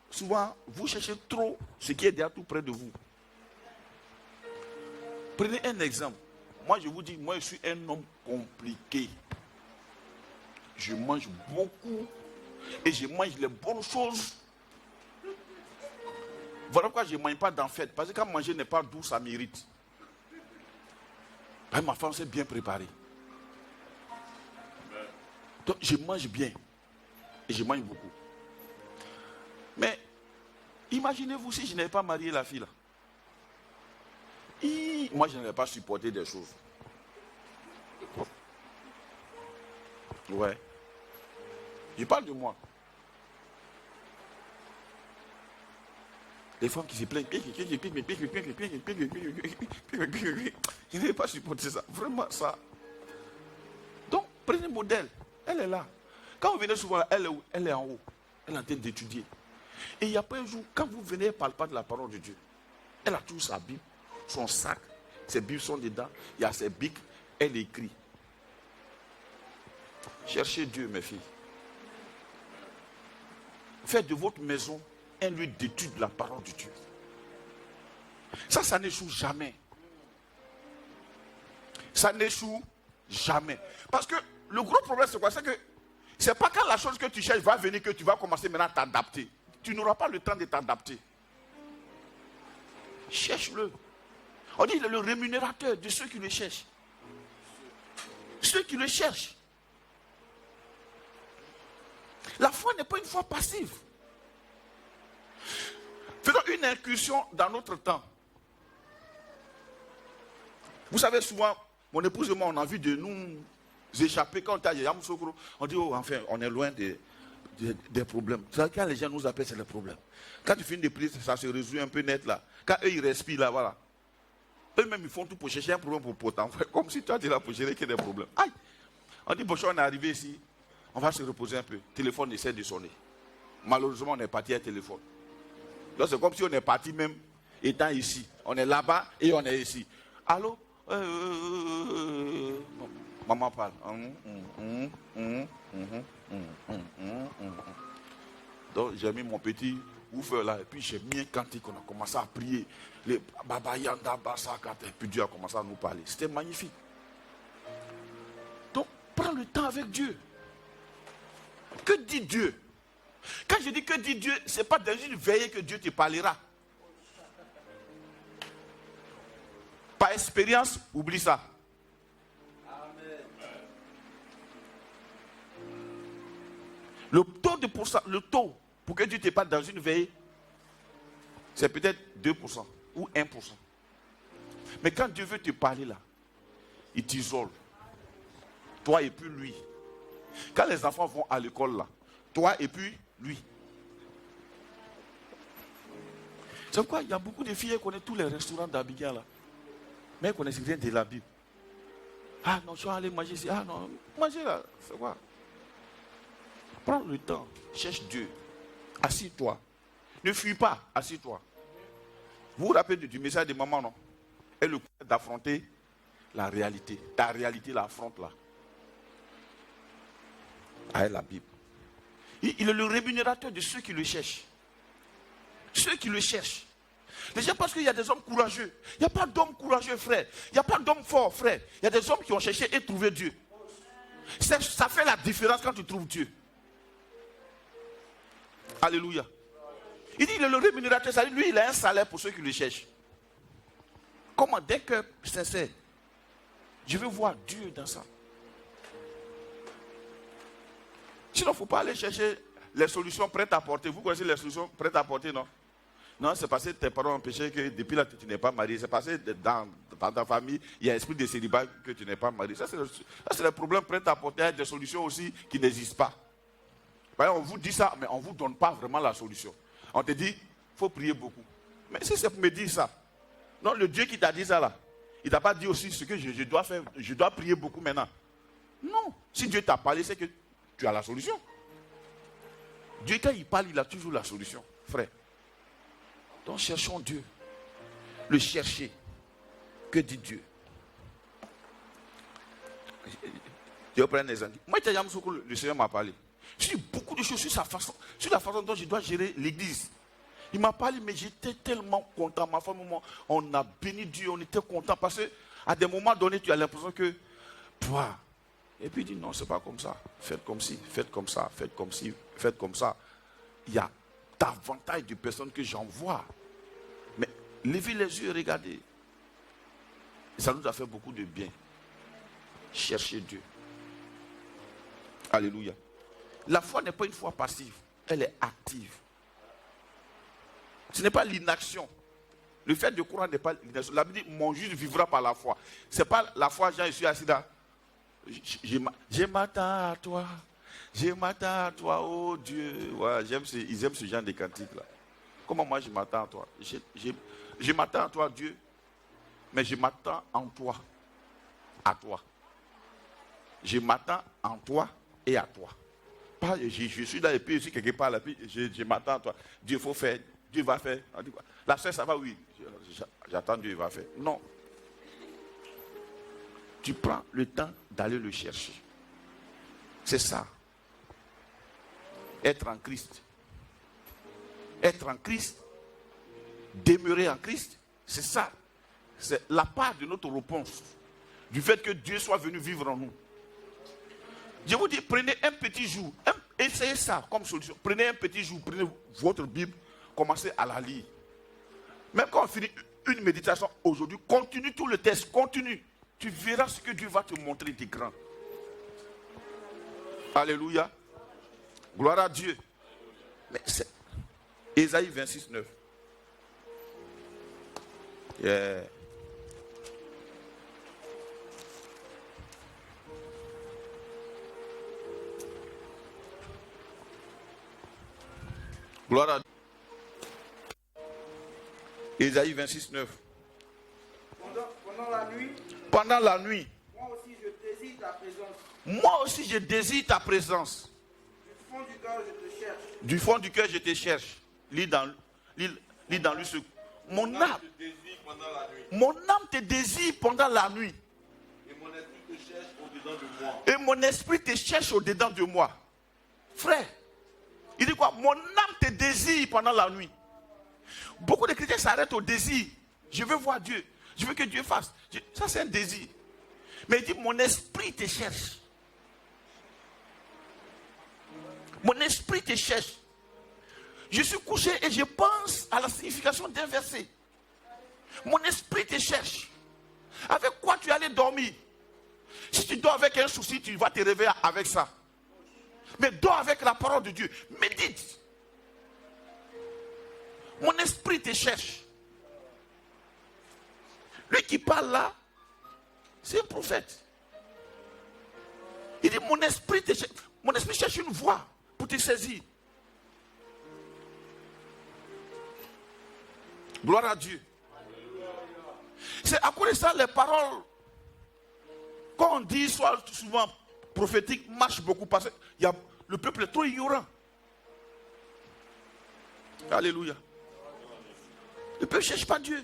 souvent, vous cherchez trop ce qui est déjà tout près de vous. Prenez un exemple. Moi, je vous dis, moi, je suis un homme compliqué. Je mange beaucoup et je mange les bonnes choses. Voilà pourquoi je ne mange pas d'enfête. Parce que quand manger n'est pas doux, ça m'irrite. Ma femme s'est bien préparée. Donc, je mange bien. Et je mange beaucoup. Mais, imaginez-vous si je n'avais pas marié la fille là. Moi, je n'aurais pas supporté des choses. Ouais. Je parle de moi. Les femmes qui se plaignent, je n'ai pas supporté ça. Vraiment ça. Donc, prenez le modèle. Elle est là. Quand vous venez souvent, elle est en haut. Elle est en train d'étudier. Et il n'y a pas un jour, quand vous venez, elle ne parle pas de la parole de Dieu. Elle a toujours sa Bible, son sac, ses Bibles sont dedans, il y a ses bics, elle écrit. Cherchez Dieu, mes filles. Faites de votre maison un lieu d'étude de la parole de Dieu. Ça n'échoue jamais. Ça n'échoue jamais. Parce que le gros problème, c'est quoi? C'est que c'est pas quand la chose que tu cherches va venir que tu vas commencer maintenant à t'adapter. Tu n'auras pas le temps de t'adapter. Cherche-le. On dit qu'il est le rémunérateur de ceux qui le cherchent. Ceux qui le cherchent. La foi n'est pas une foi passive. Faisons une incursion dans notre temps. Vous savez, souvent, mon épouse et moi, on a envie de nous échapper. Quand on est à Yamoussoukro, on dit, oh, enfin, on est loin de des problèmes. C'est quand les gens nous appellent, c'est le problème. Quand tu finis de prier, ça se résout un peu net là. Quand eux, ils respirent là, voilà. Eux-mêmes, ils font tout pour chercher un problème pour ton frère. Comme si toi, tu es là pour gérer qu'il y a des problèmes. Aïe! On dit, bon, on est arrivé ici, on va se reposer un peu. Le téléphone essaie de sonner. Malheureusement, on est parti à un téléphone. Donc, c'est comme si on est parti même étant ici. On est là-bas et on est ici. Allô? Maman parle. Donc, j'ai mis mon petit ouvert là, et puis j'ai mis un cantique, on a commencé à prier. Les Baba Yanda Basakate, et puis Dieu a commencé à nous parler. C'était magnifique. Donc, prends le temps avec Dieu. Que dit Dieu? Quand je dis que dit Dieu, ce n'est pas dans une veillée que Dieu te parlera. Par expérience, oublie ça. Amen. Le taux pour que Dieu te parle dans une veillée, c'est peut-être 2% ou 1%. Mais quand Dieu veut te parler là, il t'isole. Toi et puis lui. Quand les enfants vont à l'école là, toi et puis lui. C'est pourquoi il y a beaucoup de filles qui connaissent tous les restaurants d'Abidjan là. Mais elles ne connaissent rien de la Bible. Ah non, je suis allé manger ici. Ah non, manger là, c'est quoi? Prends le temps, cherche Dieu. Assis-toi. Ne fuis pas, assis-toi. Vous vous rappelez du message de maman, non? Et le courage d'affronter la réalité. Ta réalité l'affronte là. Avec la Bible. Il est le rémunérateur de ceux qui le cherchent. Ceux qui le cherchent. Les gens pensent qu'il y a des hommes courageux. Il n'y a pas d'hommes courageux, frère. Il n'y a pas d'hommes forts, frère. Il y a des hommes qui ont cherché et trouvé Dieu. Ça fait la différence quand tu trouves Dieu. Alléluia. Il dit, il est le rémunérateur. Ça dit, lui, il a un salaire pour ceux qui le cherchent. Comment? Dès que sincère. Je veux voir Dieu dans ça. Sinon, il ne faut pas aller chercher les solutions prêtes à porter. Vous connaissez les solutions prêtes à porter, non? Non, c'est parce que tes parents ont péché que depuis là, tu n'es pas marié. C'est parce que dans ta famille, il y a un esprit de célibat que tu n'es pas marié. Ça, c'est le problème prêt à porter avec des solutions aussi qui n'existent pas. On vous dit ça, mais on ne vous donne pas vraiment la solution. On te dit, il faut prier beaucoup. Mais si c'est pour me dire ça, non, le Dieu qui t'a dit ça là, il ne t'a pas dit aussi ce que je dois faire, je dois prier beaucoup maintenant. Non, si Dieu t'a parlé, c'est que tu as la solution. Dieu, quand il parle, il a toujours la solution, frère. Donc cherchons Dieu. Le chercher. Que dit Dieu? Je vais prendre un exemple. Moi, le Seigneur m'a parlé. J'ai dit beaucoup de choses sur la façon dont je dois gérer l'église. Il m'a parlé, mais j'étais tellement content. Ma femme, moi, on a béni Dieu, on était content. Parce qu'à des moments donnés, tu as l'impression que toi. Et puis il dit non, c'est pas comme ça. Faites comme ci, faites comme ça, faites comme ci, faites comme ça. Il y a davantage de personnes que j'envoie. Mais levez les yeux et regardez. Et ça nous a fait beaucoup de bien. Cherchez Dieu. Alléluia. La foi n'est pas une foi passive. Elle est active. Ce n'est pas l'inaction. Le fait de croire n'est pas l'inaction. La Bible dit, mon juste vivra par la foi. Ce n'est pas la foi, je suis assis là. Je m'attends à toi. Je m'attends à toi, oh Dieu. Ouais, ils aiment ce genre de cantique là. Comment moi je m'attends à toi? Je m'attends à toi, Dieu. Mais je m'attends en toi. À toi. Je m'attends en toi et à toi. Pas, je suis là et puis je suis quelque part là, puis je m'attends à toi. Dieu faut faire, Dieu va faire. La soeur, ça va, oui. J'attends Dieu, il va faire. Non. Tu prends le temps d'aller le chercher. C'est ça. Être en Christ. Être en Christ. Demeurer en Christ. C'est ça. C'est la part de notre réponse. Du fait que Dieu soit venu vivre en nous. Je vous dis, prenez un petit jour. Essayez ça comme solution. Prenez un petit jour. Prenez votre Bible. Commencez à la lire. Même quand on finit une méditation aujourd'hui, continue tout le texte. Continue. Tu verras ce que Dieu va te montrer de grand. Alléluia. Gloire à Dieu. Mais c'est Ésaïe 26, 9. Yeah. Gloire à Dieu. Ésaïe 26, 9. Pendant la nuit, Pendant la nuit, moi aussi je désire ta présence. moi aussi je désire ta présence. Du fond du cœur, je te cherche. Du fond du cœur, je te cherche. Lis dans lui ce. Mon âme te désire pendant la nuit. Mon âme te désire pendant la nuit. Et mon esprit te cherche au-dedans de moi. Et mon esprit te cherche au-dedans de moi. Frère, il dit quoi? Mon âme te désire pendant la nuit. Beaucoup de chrétiens s'arrêtent au désir. Je veux voir Dieu. Je veux que Dieu fasse. Ça, c'est un désir. Mais il dit, mon esprit te cherche. Mon esprit te cherche. Je suis couché et je pense à la signification d'un verset. Mon esprit te cherche. Avec quoi tu allais dormir? Si tu dors avec un souci, tu vas te réveiller avec ça. Mais dors avec la parole de Dieu. Médite. Mon esprit te cherche. Lui qui parle là, c'est un prophète. Il dit, mon esprit te cherche. Mon esprit cherche une voie pour te saisir. Gloire à Dieu. C'est à cause de ça les paroles, quand on dit soit souvent prophétique, marche beaucoup parce que le peuple est trop ignorant. Alléluia. Le peuple ne cherche pas Dieu.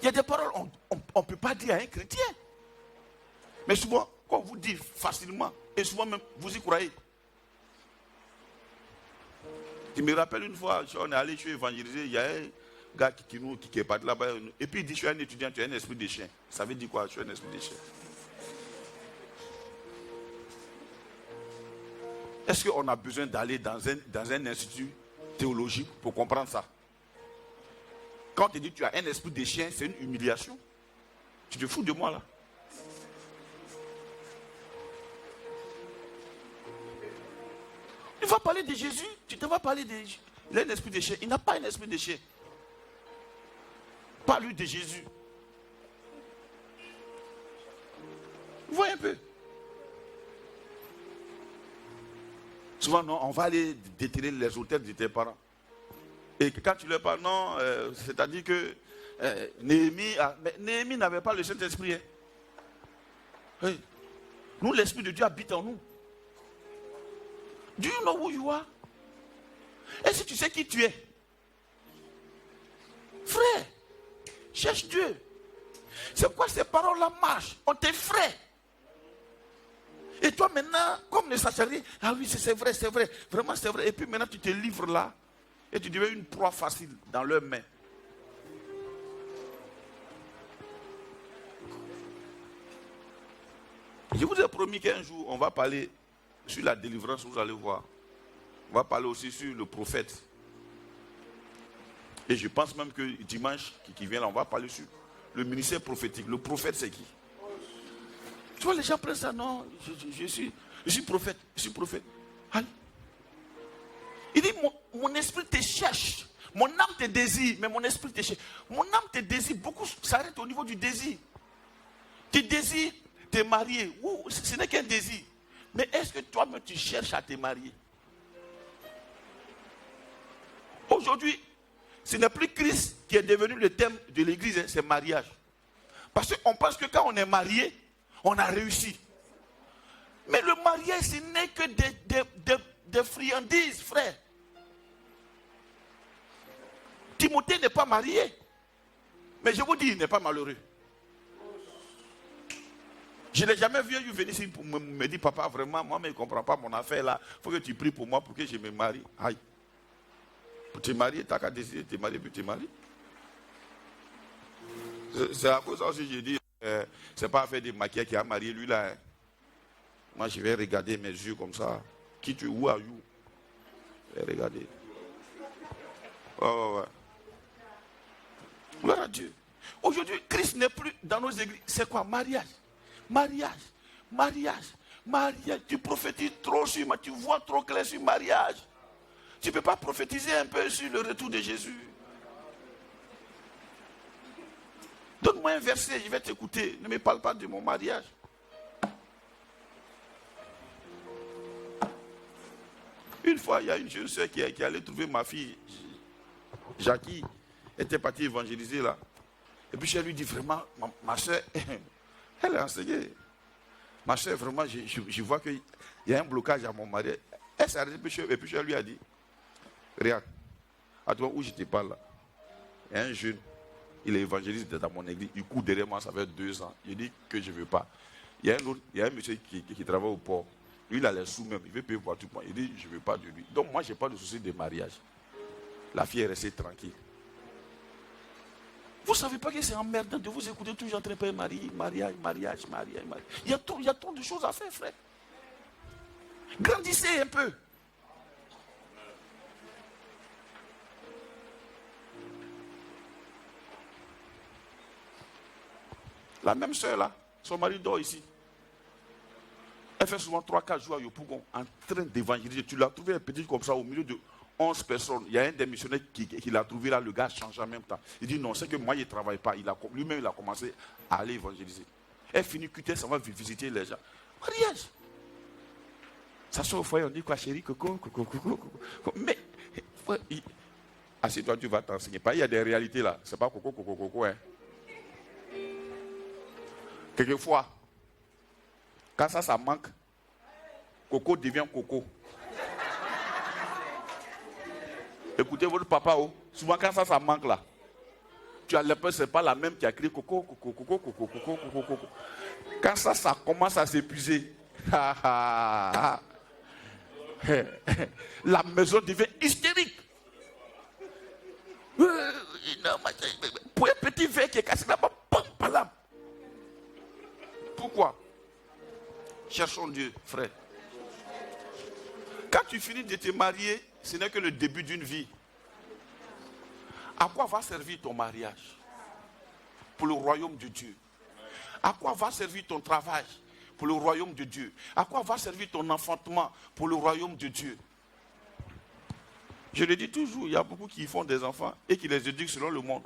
Il y a des paroles on ne peut pas dire à un chrétien. Mais souvent, quand on vous dit facilement, et souvent même, vous y croyez. Je me rappelle une fois, on est allé, je suis évangélisé, il y a un gars qui est parti là-bas, et puis il dit, je suis un étudiant, tu as un esprit de chien. Ça veut dire quoi, je suis un esprit de chien? Est-ce qu'on a besoin d'aller dans un institut théologique pour comprendre ça? Quand on te dit tu as un esprit de chien, c'est une humiliation. Tu te fous de moi là. Tu vas parler de Jésus, tu te vas parler de... Il a un esprit de chien, il n'a pas un esprit de chien. Parle-lui de Jésus. Vous voyez un peu. Souvent, non, on va aller déterrer les auteurs de tes parents. Et quand tu leur parles, non, c'est-à-dire que Néhémie n'avait pas le Saint-Esprit. Hein. Hey. Nous, l'Esprit de Dieu habite en nous. Do you know who you are? Est-ce que tu sais qui tu es? Frère, cherche Dieu. C'est pourquoi ces paroles-là marchent. On t'est frère. Et toi maintenant, comme ne sachant rien, ah oui, c'est vrai, vraiment c'est vrai. Et puis maintenant tu te livres là et tu deviens une proie facile dans leurs mains. Je vous ai promis qu'un jour on va parler sur la délivrance, vous allez voir. On va parler aussi sur le prophète. Et je pense même que dimanche qui vient là, on va parler sur le ministère prophétique. Le prophète c'est qui? Tu vois, les gens prennent ça, non, je suis prophète, Allez. Il dit, mon esprit te cherche, mon âme te désire, mais mon esprit te cherche. Mon âme te désire, beaucoup s'arrêtent au niveau du désir. Tu désires te marier, ce n'est qu'un désir. Mais est-ce que toi-même tu cherches à te marier? Aujourd'hui, ce n'est plus Christ qui est devenu le thème de l'église, hein, c'est mariage. Parce qu'on pense que quand on est marié, on a réussi. Mais le mariage, ce n'est que des friandises, frère. Timothée n'est pas marié. Mais je vous dis, il n'est pas malheureux. Je n'ai jamais vu un venir ici pour me dire, papa, vraiment, moi, mais il ne comprend pas mon affaire là. Il faut que tu pries pour moi pour que je me marie. Aïe. Pour te marier, tu n'as qu'à décider de te marier, puis te marier. C'est à cause de ça aussi que je dis, c'est pas affaire de maquillage qui a marié lui là. Hein. Moi, je vais regarder mes yeux comme ça. Qui tu es, où are you? Je vais regarder. Ouais. Gloire à Dieu. Aujourd'hui, Christ n'est plus dans nos églises. C'est quoi? Mariage. Tu prophétises trop sur, tu vois trop clair sur mariage. Tu ne peux pas prophétiser un peu sur le retour de Jésus. Donne-moi un verset, je vais t'écouter. Ne me parle pas de mon mariage. Une fois, il y a une jeune soeur qui allait trouver ma fille, Jackie, était partie évangéliser là. Et puis, je lui dis vraiment, ma soeur, elle est enseignée. Ma soeur, vraiment, je vois qu'il y a un blocage à mon mari. Elle s'est arrêtée, et puis je lui ai dit, regarde, à toi où je te parle là, il y a un jeune, il est évangéliste dans mon église, il court derrière moi, ça fait 2 ans. Il dit que je ne veux pas. Il y a un monsieur qui travaille au port. Lui, il a les sous même, il veut payer pour tout le monde. Il dit, je ne veux pas de lui. Donc moi, je n'ai pas de souci de mariage. La fille est restée tranquille. Vous ne savez pas que c'est emmerdant de vous écouter toujours en train de parler mariage. Il y a trop de choses à faire, frère. Grandissez un peu. La même soeur là, son mari dort ici. Elle fait souvent 3-4 jours à Yopougon en train d'évangéliser. Tu l'as trouvé un petit comme ça au milieu de 11 personnes. Il y a un des missionnaires qui l'a trouvé là, le gars change en même temps. Il dit non, c'est que moi je ne travaille pas. Lui-même il a commencé à aller évangéliser. Elle finit QT, ça va visiter les gens. Mariage. Ça sort au foyer, on dit quoi chérie, coco. Mais, assieds-toi, tu vas t'enseigner. Il y a des réalités là. C'est pas coco, hein. Quelquefois, quand ça manque, coco devient coco. Écoutez votre papa, souvent quand ça manque là, tu as l'impression que ce n'est pas la même qui a crié coco. Quand ça commence à s'épuiser, la maison devient hystérique. Pour un petit verre qui est cassé là-bas, palam. Pourquoi? Cherchons Dieu, frère. Quand tu finis de te marier, ce n'est que le début d'une vie. À quoi va servir ton mariage? Pour le royaume de Dieu. À quoi va servir ton travail? Pour le royaume de Dieu. À quoi va servir ton enfantement? Pour le royaume de Dieu. Je le dis toujours, il y a beaucoup qui font des enfants et qui les éduquent selon le monde.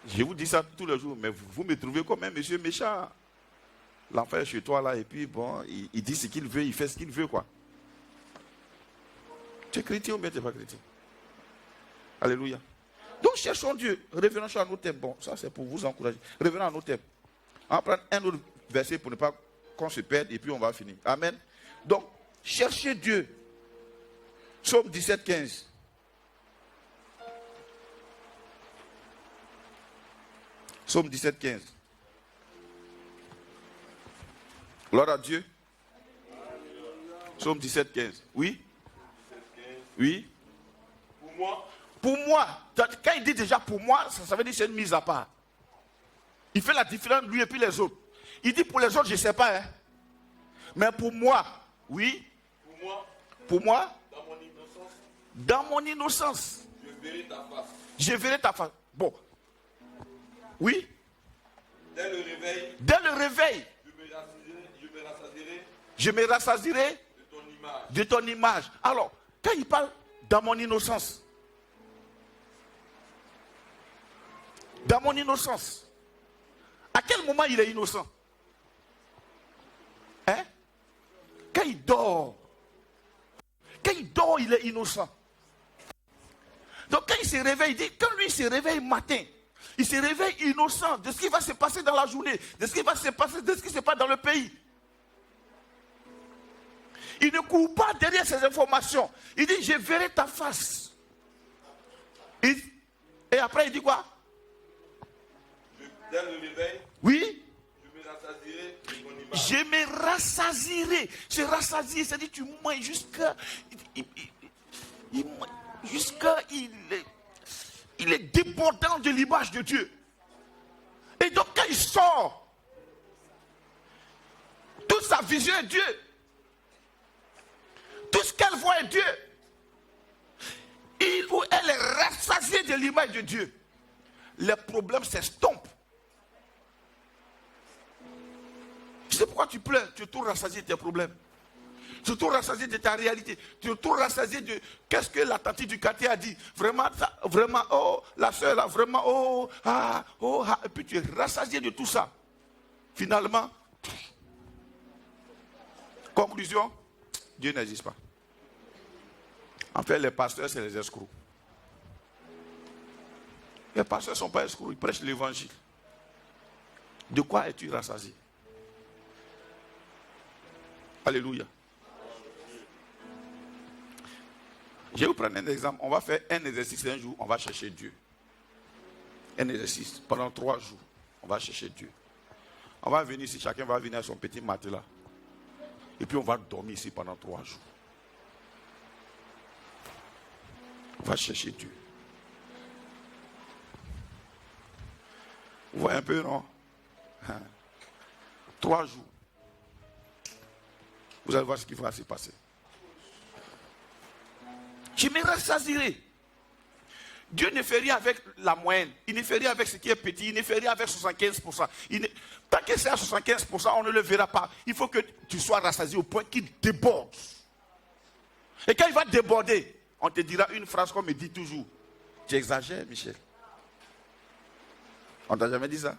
Je vous dis ça tous les jours, mais vous me trouvez comme un monsieur méchant. L'enfant est chez toi là, et puis bon, il dit ce qu'il veut, il fait ce qu'il veut, quoi. Tu es chrétien ou bien tu n'es pas chrétien? Alléluia. Donc cherchons Dieu. Revenons à nos thèmes. Bon, ça c'est pour vous encourager. Revenons à nos thèmes. On va prendre un autre verset pour ne pas qu'on se perde, et puis on va finir. Amen. Donc, cherchez Dieu. Psaume 17, 15. Psaume 17, 15. Gloire à Dieu. Psaume 17, 15. Oui? Oui? Pour moi, quand il dit déjà pour moi, ça veut dire que c'est une mise à part. Il fait la différence lui et puis les autres. Il dit pour les autres, je ne sais pas. Hein. Mais pour moi, oui? Pour moi? Dans mon innocence. Je verrai ta face. Je verrai ta face. Bon. Oui? Dès le réveil. Dès le réveil. Je me rassasierai de ton image. Alors, quand il parle dans mon innocence, dans mon innocence, à quel moment il est innocent? Hein? Quand il dort, il est innocent. Donc quand il se réveille, il dit, quand lui se réveille matin, il se réveille innocent de ce qui va se passer dans la journée, de ce qui va se passer, de ce qui se passe dans le pays. Il ne court pas derrière ces informations. Il dit, je verrai ta face. Et après, il dit quoi? Dès le réveil. Oui. Je me rassasierai de ton image. Je me rassasierai. Se rassasier, c'est-à-dire tu manges jusqu'à... Il est débordant de l'image de Dieu. Et donc quand il sort, toute sa vision est Dieu. Tout ce qu'elle voit est Dieu. Il ou elle est rassasiée de l'image de Dieu. Les problèmes s'estompent. Tu sais pourquoi tu pleures? Tu es tout rassasié de tes problèmes. Tu es tout rassasié de ta réalité. Tu es tout rassasié de qu'est-ce que la tante du quartier a dit. Vraiment, ça, vraiment, oh, la soeur là, vraiment, oh, ah, oh, ah. Et puis tu es rassasié de tout ça. Finalement, Conclusion, Dieu n'existe pas. En fait, les pasteurs, c'est les escrocs. Les pasteurs ne sont pas escrocs, ils prêchent l'évangile. De quoi es-tu rassasié? Alléluia. Je vais vous prendre un exemple. On va faire un exercice un jour, on va chercher Dieu. Un exercice pendant 3 jours, on va chercher Dieu. On va venir ici, chacun va venir à son petit matelas. Et puis on va dormir ici pendant 3 jours. On va chercher Dieu. Vous voyez un peu, non? 3 jours. Vous allez voir ce qui va se passer. Je me rassasierai. Dieu ne fait rien avec la moyenne. Il ne fait rien avec ce qui est petit. Il ne fait rien avec 75%. Tant que c'est à 75%, on ne le verra pas. Il faut que tu sois rassasié au point qu'il déborde. Et quand il va déborder, on te dira une phrase qu'on me dit toujours. Tu exagères, Michel. On t'a jamais dit ça?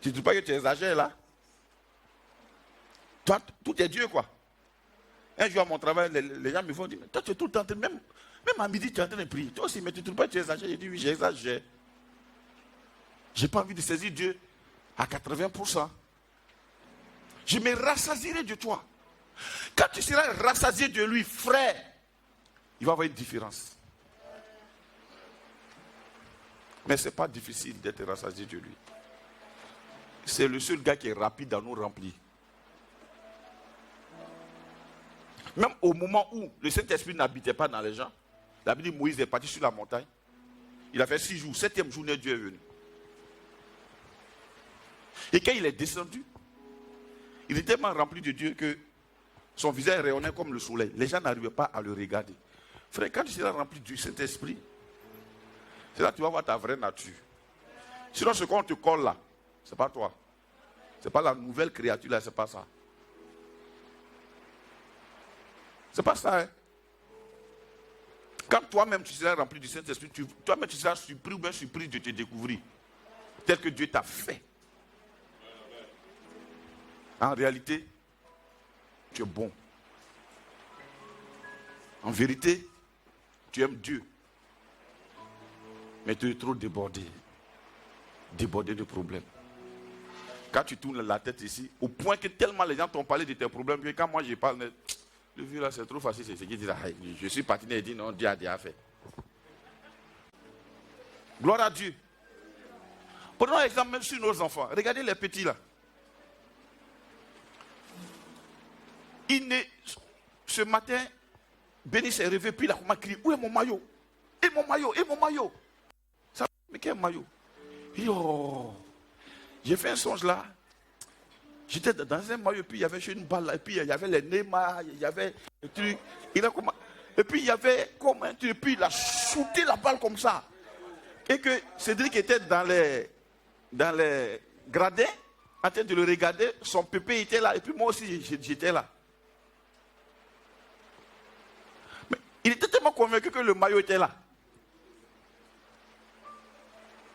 Tu ne trouves pas que tu exagères là? Toi, tout est Dieu, quoi. Un jour à mon travail, les gens me font dire, toi tu es tout le temps, même à midi tu es en train de prier. Toi aussi, mais tu ne trouves pas que tu exagères? Je dis oui, j'exagère. Je n'ai pas envie de saisir Dieu à 80%. Je me rassasierai de toi. Quand tu seras rassasié de lui, frère, il va y avoir une différence. Mais ce n'est pas difficile d'être rassasié de lui. C'est le seul gars qui est rapide à nous remplir. Même au moment où le Saint-Esprit n'habitait pas dans les gens, la Bible dit Moïse est parti sur la montagne. Il a fait 6 jours. 7e journée, Dieu est venu. Et quand il est descendu, il était tellement rempli de Dieu que son visage rayonnait comme le soleil. Les gens n'arrivaient pas à le regarder. Frère, quand tu seras rempli du Saint-Esprit, c'est là que tu vas voir ta vraie nature. Sinon, ce qu'on te colle là, ce n'est pas toi. Ce n'est pas la nouvelle créature là, ce n'est pas ça. C'est pas ça, hein? Quand toi-même tu seras rempli du Saint-Esprit, toi-même tu seras surpris ou bien surpris de te découvrir tel que Dieu t'a fait. En réalité, tu es bon. En vérité, tu aimes Dieu. Mais tu es trop débordé. Débordé de problèmes. Quand tu tournes la tête ici, au point que tellement les gens t'ont parlé de tes problèmes, que quand moi je parle, le vieux là c'est trop facile, c'est ce qu'il dit là. Je suis parti et dit non, Dieu a déjà fait. Gloire à Dieu. Prenons l'exemple même sur nos enfants. Regardez les petits là. Ce matin, Béni s'est réveillé, puis il a commencé à crier, où est mon maillot? Et mon maillot, et mon maillot. Ça, mais quel maillot? Il dit, oh, j'ai fait un songe là. J'étais dans un maillot, puis il y avait une balle là, et puis il y avait les Neymar, il y avait le truc. Et puis il y avait comme un truc, et puis il a shooté la balle comme ça. Et que Cédric était dans les gradins, en train de le regarder, son pépé était là, et puis moi aussi j'étais là. Mais il était tellement convaincu que le maillot était là.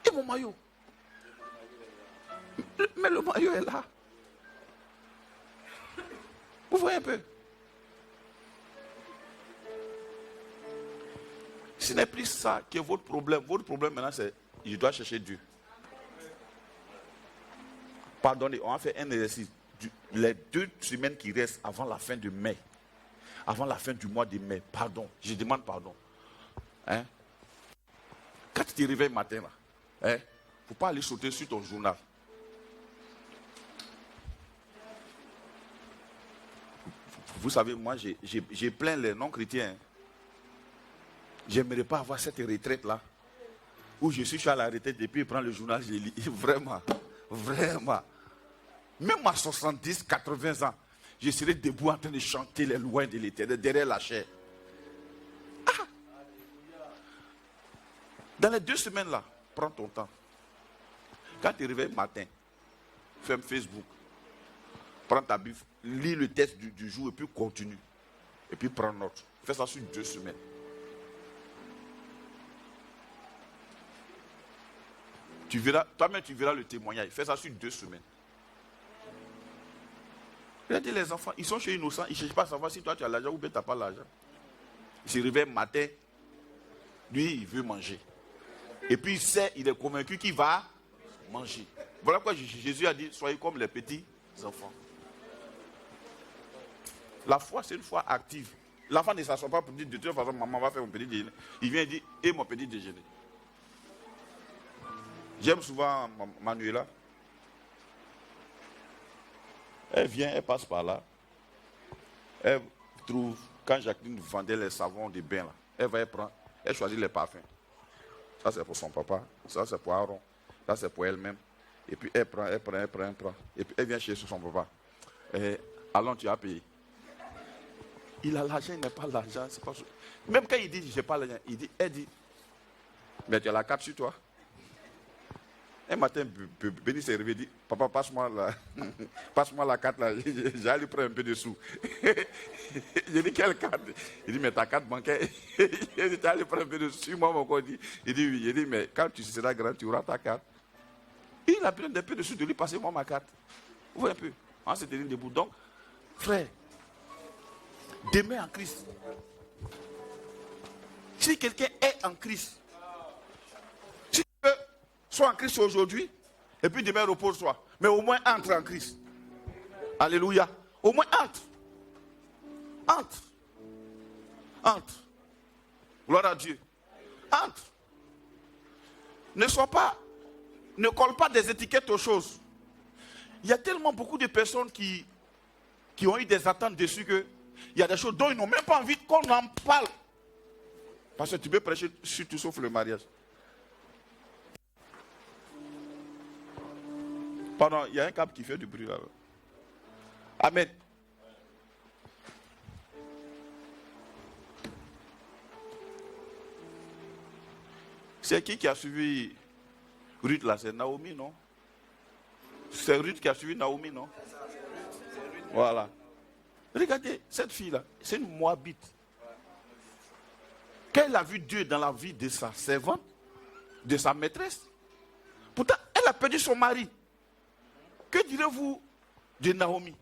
Et mon maillot? Mais le maillot est là. Vous voyez un peu? Ce n'est plus ça qui est votre problème. Votre problème maintenant, c'est je dois chercher Dieu. Pardonnez, on va faire un exercice. Les 2 semaines qui restent avant la fin de mai, avant la fin du mois de mai, pardon, je demande pardon. Hein? Quand tu te réveilles matin, il ne faut pas aller sauter sur ton journal. Vous savez, moi, j'ai plein les non-chrétiens. J'aimerais pas avoir cette retraite-là, où je suis à la retraite et puis je prends le journal, je lis. Vraiment, vraiment. Même à 70, 80 ans, je serai debout en train de chanter les louanges de l'Éternel derrière la chair. Ah! Dans les 2 semaines là, prends ton temps. Quand tu te réveilles matin, ferme Facebook, prends ta Bible, lis le texte du jour et puis continue. Et puis prends note. Fais ça sur 2 semaines. Tu verras, toi-même tu verras le témoignage. Fais ça sur 2 semaines. Il a dit les enfants, ils sont chez innocents, ils ne cherchent pas à savoir si toi tu as l'argent ou bien tu n'as pas l'argent. Il se réveille matin, lui il veut manger. Et puis il sait, il est convaincu qu'il va manger. Voilà pourquoi Jésus a dit, soyez comme les petits enfants. La foi c'est une foi active. L'enfant ne s'assoit pas pour dire de toute façon maman va faire mon petit déjeuner. Il vient dire, et mon petit déjeuner. J'aime souvent Manuela. Elle vient, elle passe par là. Elle trouve, quand Jacqueline vendait les savons de bain, là, elle va, elle choisit les parfums. Ça c'est pour son papa, ça c'est pour Aaron, ça c'est pour elle-même. Et puis elle prend. Et puis elle vient chez son papa. Allons, tu as payé. Il a l'argent, il n'a pas l'argent. Pas... Même quand il dit, j'ai pas l'argent, elle dit, mais tu as la carte sur toi. Un matin, Béni s'est réveillé et dit, papa, passe-moi la carte là, j'ai lui prendre un peu de sous. J'ai dit, quelle carte? Il dit, mais ta carte bancaire. Il dit, tu as lui prendre un peu de sous. Moi, mon corps dit, il dit, oui. Il dit, mais quand tu seras grand, tu auras ta carte. Il a besoin d'un peu de sous de lui passer moi ma carte. Vous voyez un peu. On s'est tenu debout. Donc, frère, demeure en Christ. Si quelqu'un est en Christ, si tu veux, sois en Christ aujourd'hui, et puis demain repose-toi. Mais au moins entre en Christ. Alléluia. Au moins entre. Entre. Gloire à Dieu. Entre. Ne colle pas des étiquettes aux choses. Il y a tellement beaucoup de personnes qui ont eu des attentes dessus que il y a des choses dont ils n'ont même pas envie qu'on en parle. Parce que tu peux prêcher sur tout sauf le mariage. Pardon, il y a un câble qui fait du bruit là. Amen. C'est qui a suivi Ruth là? C'est Naomi, non? C'est Ruth qui a suivi Naomi, non? Voilà. Regardez, cette fille-là, c'est une Moabite. Quand elle a vu Dieu dans la vie de sa servante, de sa maîtresse, pourtant, elle a perdu son mari. Que direz-vous de Naomi?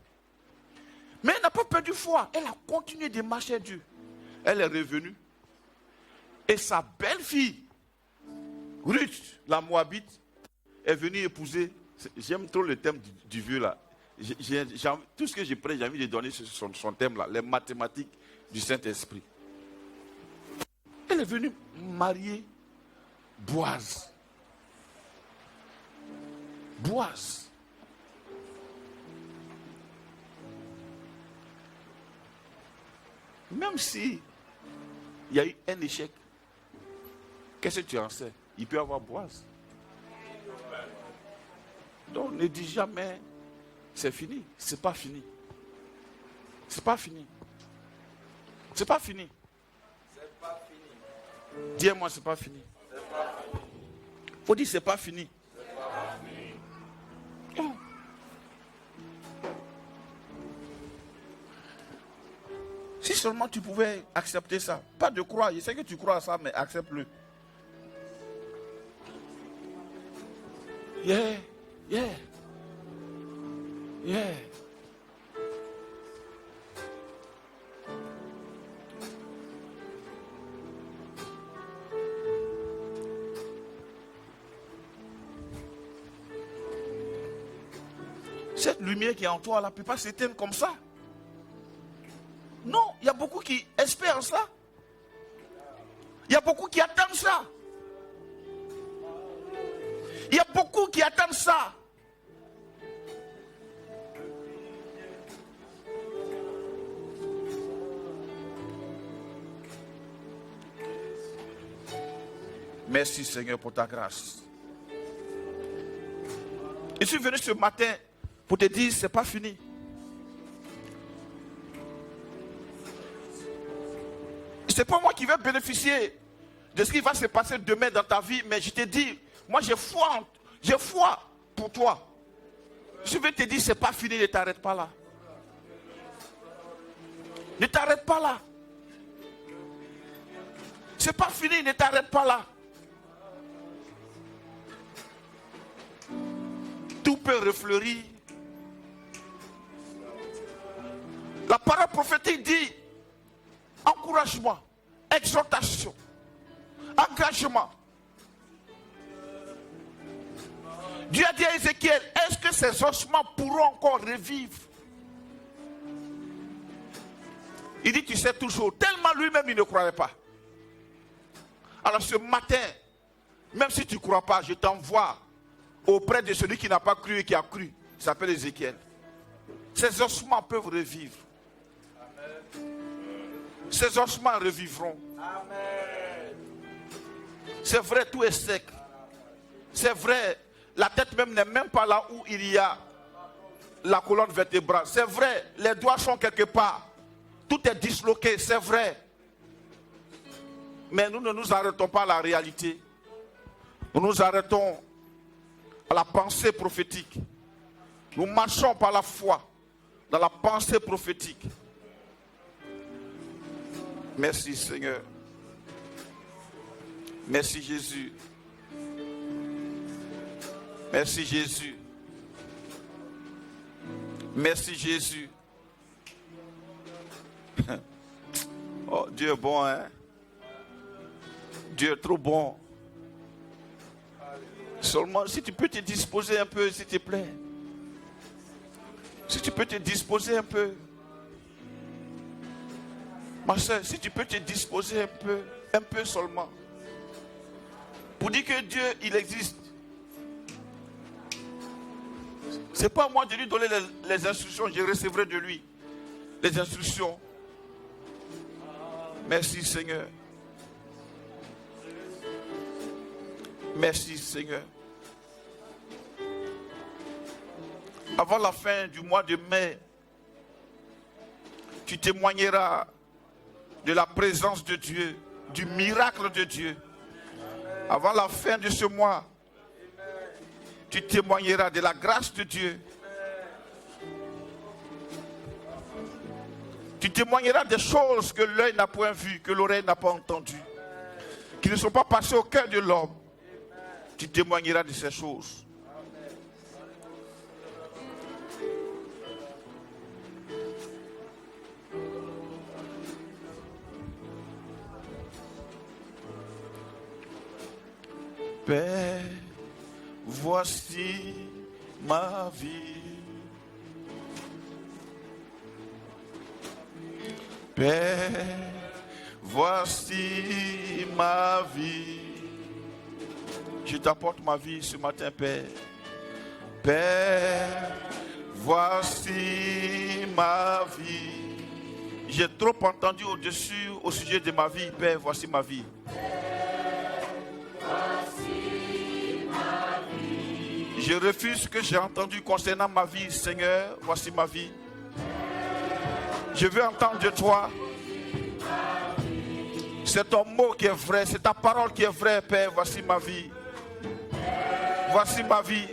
Mais elle n'a pas perdu foi. Elle a continué de marcher à Dieu. Elle est revenue. Et sa belle-fille, Ruth, la Moabite, est venue épouser. J'aime trop le thème du vieux là. Tout ce que je prends, j'ai envie de donner son thème là, les mathématiques du Saint-Esprit. Elle est venue marier Boaz. Boaz. Même si il y a eu un échec, qu'est-ce que tu en sais? Il peut y avoir Boaz. Donc ne dis jamais c'est fini. C'est pas fini. C'est pas fini. C'est pas fini. C'est pas fini. Dis-moi, c'est pas fini. Faut dire c'est pas fini. C'est pas fini. Oh. Si seulement tu pouvais accepter ça. Pas de croire. Je sais que tu crois à ça, mais accepte-le. Yeah. Cette lumière qui est en toi, elle ne peut pas s'éteindre comme ça. Non, il y a beaucoup qui espèrent ça. Il y a beaucoup qui attendent ça. Il y a beaucoup qui attendent ça. Merci Seigneur pour ta grâce. Je suis venu ce matin pour te dire c'est pas fini. C'est pas moi qui vais bénéficier de ce qui va se passer demain dans ta vie, mais je te dis, moi j'ai foi pour toi. Je vais te dire c'est pas fini, ne t'arrête pas là. Ne t'arrête pas là. C'est pas fini, ne t'arrête pas là. Tout peut refleurir. prophétique dit encouragement, exhortation, engagement. Dieu a dit à Ézéchiel, est-ce que ces ossements pourront encore revivre? Il dit, tu sais toujours, tellement lui-même il ne croyait pas. Alors ce matin, même si tu ne crois pas, je t'envoie auprès de celui qui n'a pas cru et qui a cru. Il s'appelle Ézéchiel. Ces ossements peuvent revivre. Amen. Ces ossements revivront. Amen. C'est vrai, tout est sec. C'est vrai, la tête même n'est même pas là où il y a la colonne vertébrale. C'est vrai, les doigts sont quelque part. Tout est disloqué, c'est vrai. Mais nous ne nous arrêtons pas à la réalité. Nous nous arrêtons à la pensée prophétique. Nous marchons par la foi dans la pensée prophétique. Merci Seigneur. Merci Jésus. Merci Jésus. Merci Jésus. Oh, Dieu est bon, hein? Dieu est trop bon. Seulement, si tu peux te disposer un peu, s'il te plaît. Si tu peux te disposer un peu. Ma soeur, si tu peux te disposer un peu seulement. Pour dire que Dieu, il existe. Ce n'est pas à moi de lui donner les instructions, je recevrai de lui les instructions. Merci Seigneur. Merci Seigneur. Avant la fin du mois de mai, tu témoigneras de la présence de Dieu, du miracle de Dieu. Avant la fin de ce mois, tu témoigneras de la grâce de Dieu. Tu témoigneras des choses que l'œil n'a point vues, que l'oreille n'a pas entendues, qui ne sont pas passées au cœur de l'homme. Tu témoigneras de ces choses. Père, voici ma vie. Père, voici ma vie. Je t'apporte ma vie ce matin, Père. Père, voici ma vie. J'ai trop entendu au-dessus, au sujet de ma vie. Père, voici ma vie. Je refuse ce que j'ai entendu concernant ma vie, Seigneur. Voici ma vie. Je veux entendre de toi. C'est ton mot qui est vrai, c'est ta parole qui est vraie, Père. Voici ma vie. Voici ma vie.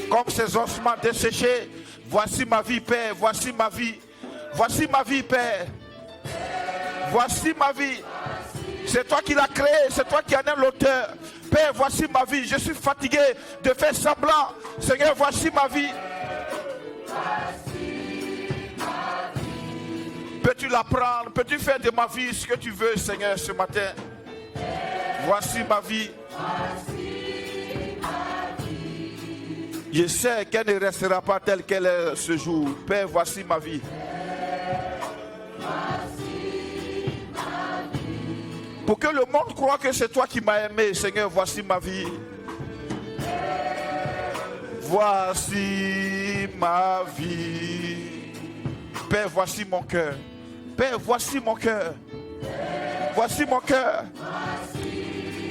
Comme ces ossements desséchés. Voici ma vie, Père. Voici ma vie. Voici ma vie, Père. Voici ma vie. C'est toi qui l'as créé, c'est toi qui en es l'auteur. Père, voici ma vie. Je suis fatigué de faire semblant. Seigneur, voici ma vie. Peux-tu la prendre? Peux-tu faire de ma vie ce que tu veux, Seigneur, ce matin? Voici ma vie. Je sais qu'elle ne restera pas telle qu'elle est ce jour. Père, voici ma vie. Pour que le monde croie que c'est toi qui m'as aimé, Seigneur, voici ma vie. Voici ma vie. Père, voici mon cœur. Père, voici mon cœur. Voici mon cœur.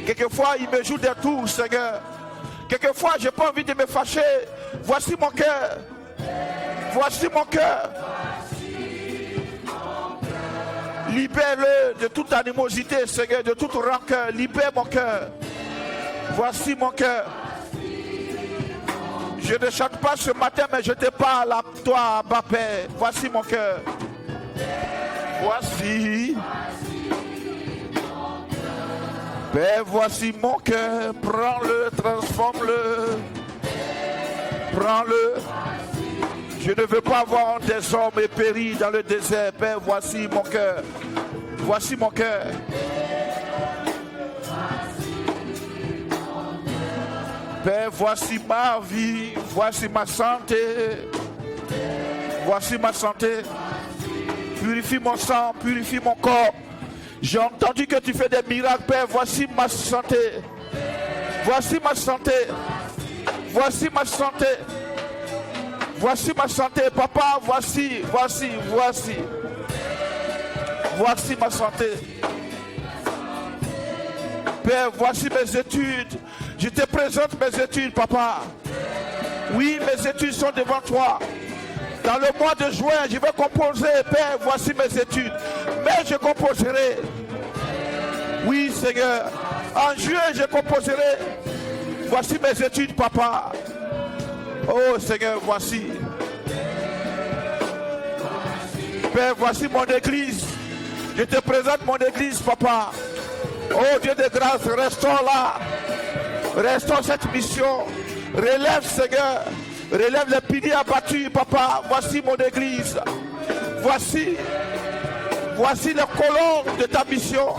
Quelquefois, il me joue des tours, Seigneur. Quelquefois, je n'ai pas envie de me fâcher. Voici mon cœur. Voici mon cœur. Libère-le de toute animosité, Seigneur, de toute rancœur. Libère mon cœur. Voici mon cœur. Je ne chante pas ce matin, mais je te parle à toi, ma Père. Voici mon cœur. Voici. Père, voici mon cœur. Prends-le, transforme-le. Prends-le. Je ne veux pas voir des hommes périr dans le désert. Père, voici mon cœur. Voici mon cœur. Père, voici ma vie. Voici ma santé. Voici ma santé. Purifie mon sang, purifie mon corps. J'ai entendu que tu fais des miracles, Père. Voici ma santé. Voici ma santé. Voici ma santé. Voici ma santé, papa. Voici. Voici ma santé. Père, voici mes études. Je te présente mes études, papa. Oui, mes études sont devant toi. Dans le mois de juin, je vais composer, Père, voici mes études. Mais je composerai. Oui, Seigneur. En juin, je composerai. Voici mes études, papa. Oh, Seigneur, voici. Père, voici mon église. Je te présente mon église, papa. Oh, Dieu de grâce, restons là. Restons cette mission. Relève, Seigneur. Relève les piliers abattus, papa. Voici mon église. Voici les colonnes de ta mission.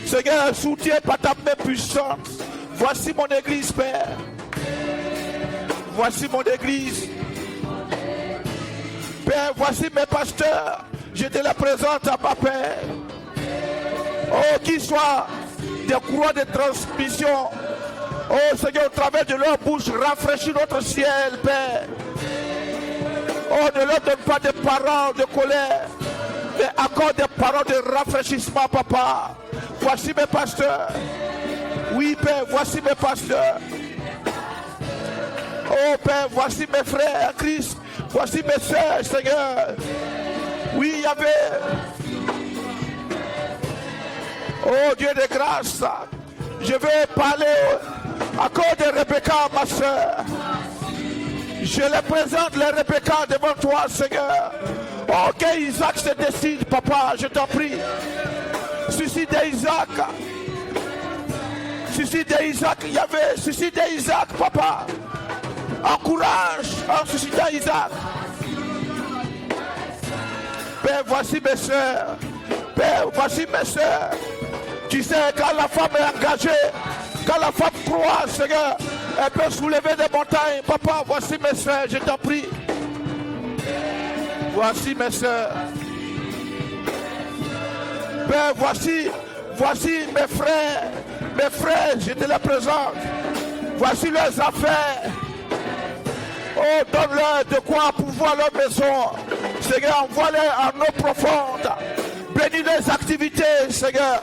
Seigneur, soutiens par ta main puissante. Voici mon église, Père. Voici mon église. Père, voici mes pasteurs. Je te les présente à ma Père. Oh, qu'ils soient des courants de transmission. Oh Seigneur, au travers de leur bouche, rafraîchis notre ciel, Père. Oh, ne leur donne pas des paroles de colère, mais accorde des paroles de rafraîchissement, papa. Voici mes pasteurs. Oui, Père, voici mes pasteurs. Oh, Père, voici mes frères, Christ. Voici mes sœurs, Seigneur. Oui, il y avait. Oh, Dieu de grâce. Je vais parler à cause de Rebecca, ma soeur. Je les présente, les Rebecca, devant toi, Seigneur. Oh, que Isaac se décide, papa, je t'en prie. Suscite Isaac. Suscite Isaac, il y avait suscite Isaac, papa. Encourage en suscitant Isaac. Père, voici mes soeurs. Père, voici mes soeurs. Tu sais, quand la femme est engagée, quand la femme croit, Seigneur, elle peut soulever des montagnes. Papa, voici mes soeurs, je t'en prie. Voici mes soeurs. Père, voici mes frères. Mes frères, je te les présente. Voici leurs affaires. Oh, donne-leur de quoi pouvoir leur maison. Seigneur, envoie-les en eau profonde. Bénis les activités, Seigneur.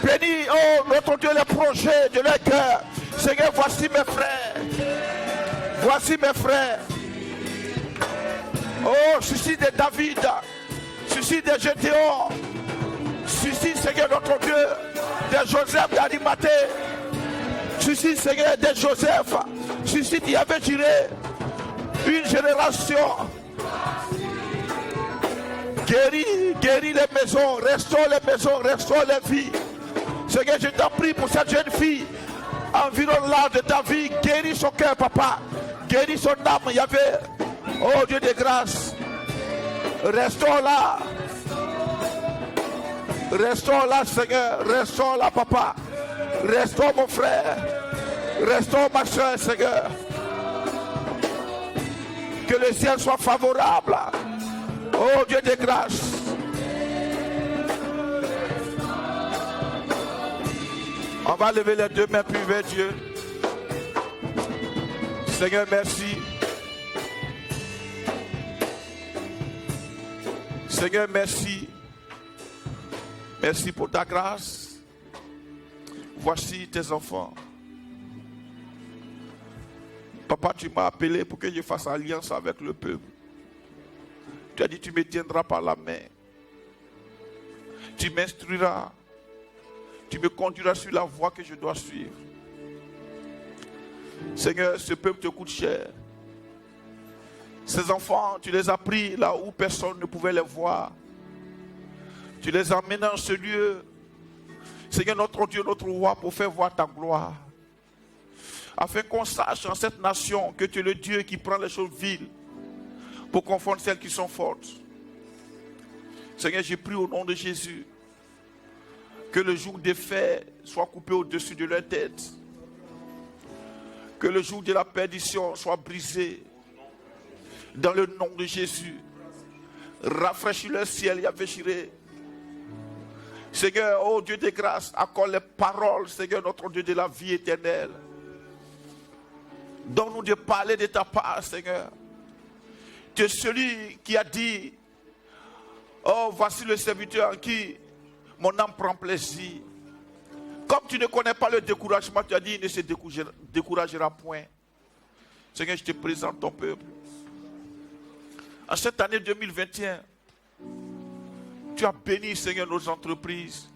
Bénis, oh, notre Dieu, les projets de leur cœur. Seigneur, voici mes frères. Voici mes frères. Oh, suscite des David. Suscite des Gédéon. Suscite, Seigneur, notre Dieu, des Joseph d'Arimathée. Suscite, Seigneur, des Joseph. Suscite, il y avait tiré une génération. Guéris les maisons, restaure les maisons, restaure les vies. Seigneur, je t'en prie pour cette jeune fille. Environ là de ta vie, guéris son cœur, papa. Guéris son âme, il y avait. Oh Dieu de grâce. Restaure là. Restaure là, Seigneur. Restaure là, papa. Restaure mon frère. Restaure ma soeur, Seigneur. Que le ciel soit favorable. Oh Dieu de grâce. On va lever les deux mains puis vers Dieu. Seigneur, merci. Seigneur, merci. Merci pour ta grâce. Voici tes enfants. Papa, tu m'as appelé pour que je fasse alliance avec le peuple. Tu as dit, tu me tiendras par la main. Tu m'instruiras. Tu me conduiras sur la voie que je dois suivre. Seigneur, ce peuple te coûte cher. Ces enfants, tu les as pris là où personne ne pouvait les voir. Tu les as emmenés dans ce lieu. Seigneur, notre Dieu, notre roi, pour faire voir ta gloire. Afin qu'on sache en cette nation que tu es le Dieu qui prend les choses viles pour confondre celles qui sont fortes. Seigneur, j'ai prie au nom de Jésus que le joug des faits soit coupé au-dessus de leur tête. Que le joug de la perdition soit brisé dans le nom de Jésus. Rafraîchis le ciel, Yahvé Jireh. Seigneur, oh Dieu de grâce, accorde les paroles, Seigneur, notre Dieu de la vie éternelle. Donne-nous de parler de ta part, Seigneur. Tu es celui qui a dit, oh, voici le serviteur en qui mon âme prend plaisir. Comme tu ne connais pas le découragement, tu as dit, il ne se découragera point. Seigneur, je te présente ton peuple. En cette année 2021, tu as béni, Seigneur, nos entreprises.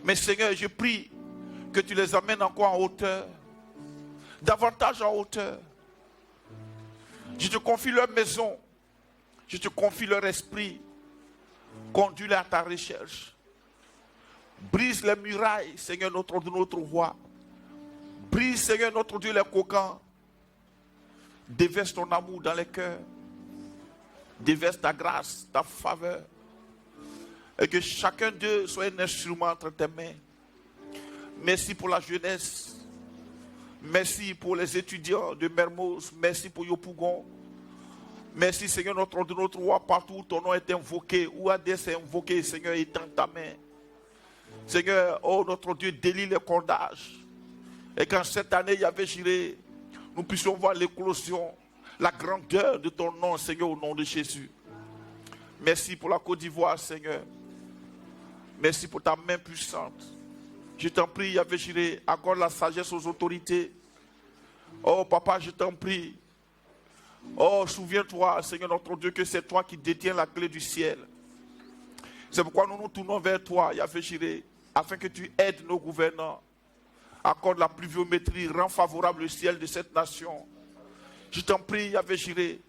Mais Seigneur, je prie que tu les amènes encore en hauteur. Davantage en hauteur. Je te confie leur maison. Je te confie leur esprit. Conduis-les à ta recherche. Brise les murailles, Seigneur, notre roi. Brise, Seigneur, notre Dieu, les coquins. Déverse ton amour dans les cœurs. Déverse ta grâce, ta faveur. Et que chacun d'eux soit un instrument entre tes mains. Merci pour la jeunesse. Merci pour les étudiants de Mermoz. Merci pour Yopougon. Merci, Seigneur, notre roi, partout où ton nom est invoqué. Où Hadès est invoqué, Seigneur, étends ta main. Seigneur, oh notre Dieu, délie les cordages. Et qu'en cette année, Yahvé Jireh, nous puissions voir l'éclosion, la grandeur de ton nom, Seigneur, au nom de Jésus. Merci pour la Côte d'Ivoire, Seigneur. Merci pour ta main puissante. Je t'en prie, Yahvé Jireh, accorde la sagesse aux autorités. Oh, Papa, je t'en prie. Oh, souviens-toi, Seigneur notre Dieu, que c'est toi qui détiens la clé du ciel. C'est pourquoi nous nous tournons vers toi, Yahvé Jireh, afin que tu aides nos gouvernants. Accorde la pluviométrie, rends favorable le ciel de cette nation. Je t'en prie, Yahvé Jireh.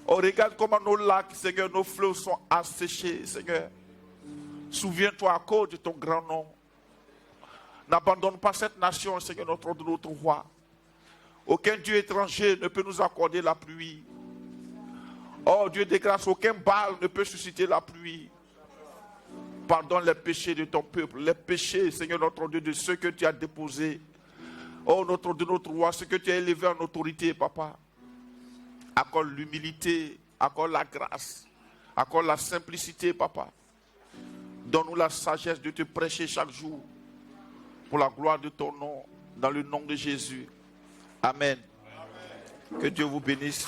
Oh, regarde comment nos lacs, Seigneur, nos fleuves sont asséchés, Seigneur. Souviens-toi à cause de ton grand nom. N'abandonne pas cette nation, Seigneur, notre roi. Aucun Dieu étranger ne peut nous accorder la pluie. Oh Dieu de grâce, aucun Baal ne peut susciter la pluie. Pardonne les péchés de ton peuple, les péchés, Seigneur notre Dieu, de ceux que tu as déposés. Oh notre roi, ceux que tu as élevés en autorité, Papa. Accorde l'humilité, accorde la grâce, accorde la simplicité, Papa. Donne-nous la sagesse de te prêcher chaque jour pour la gloire de ton nom, dans le nom de Jésus. Amen. Que Dieu vous bénisse.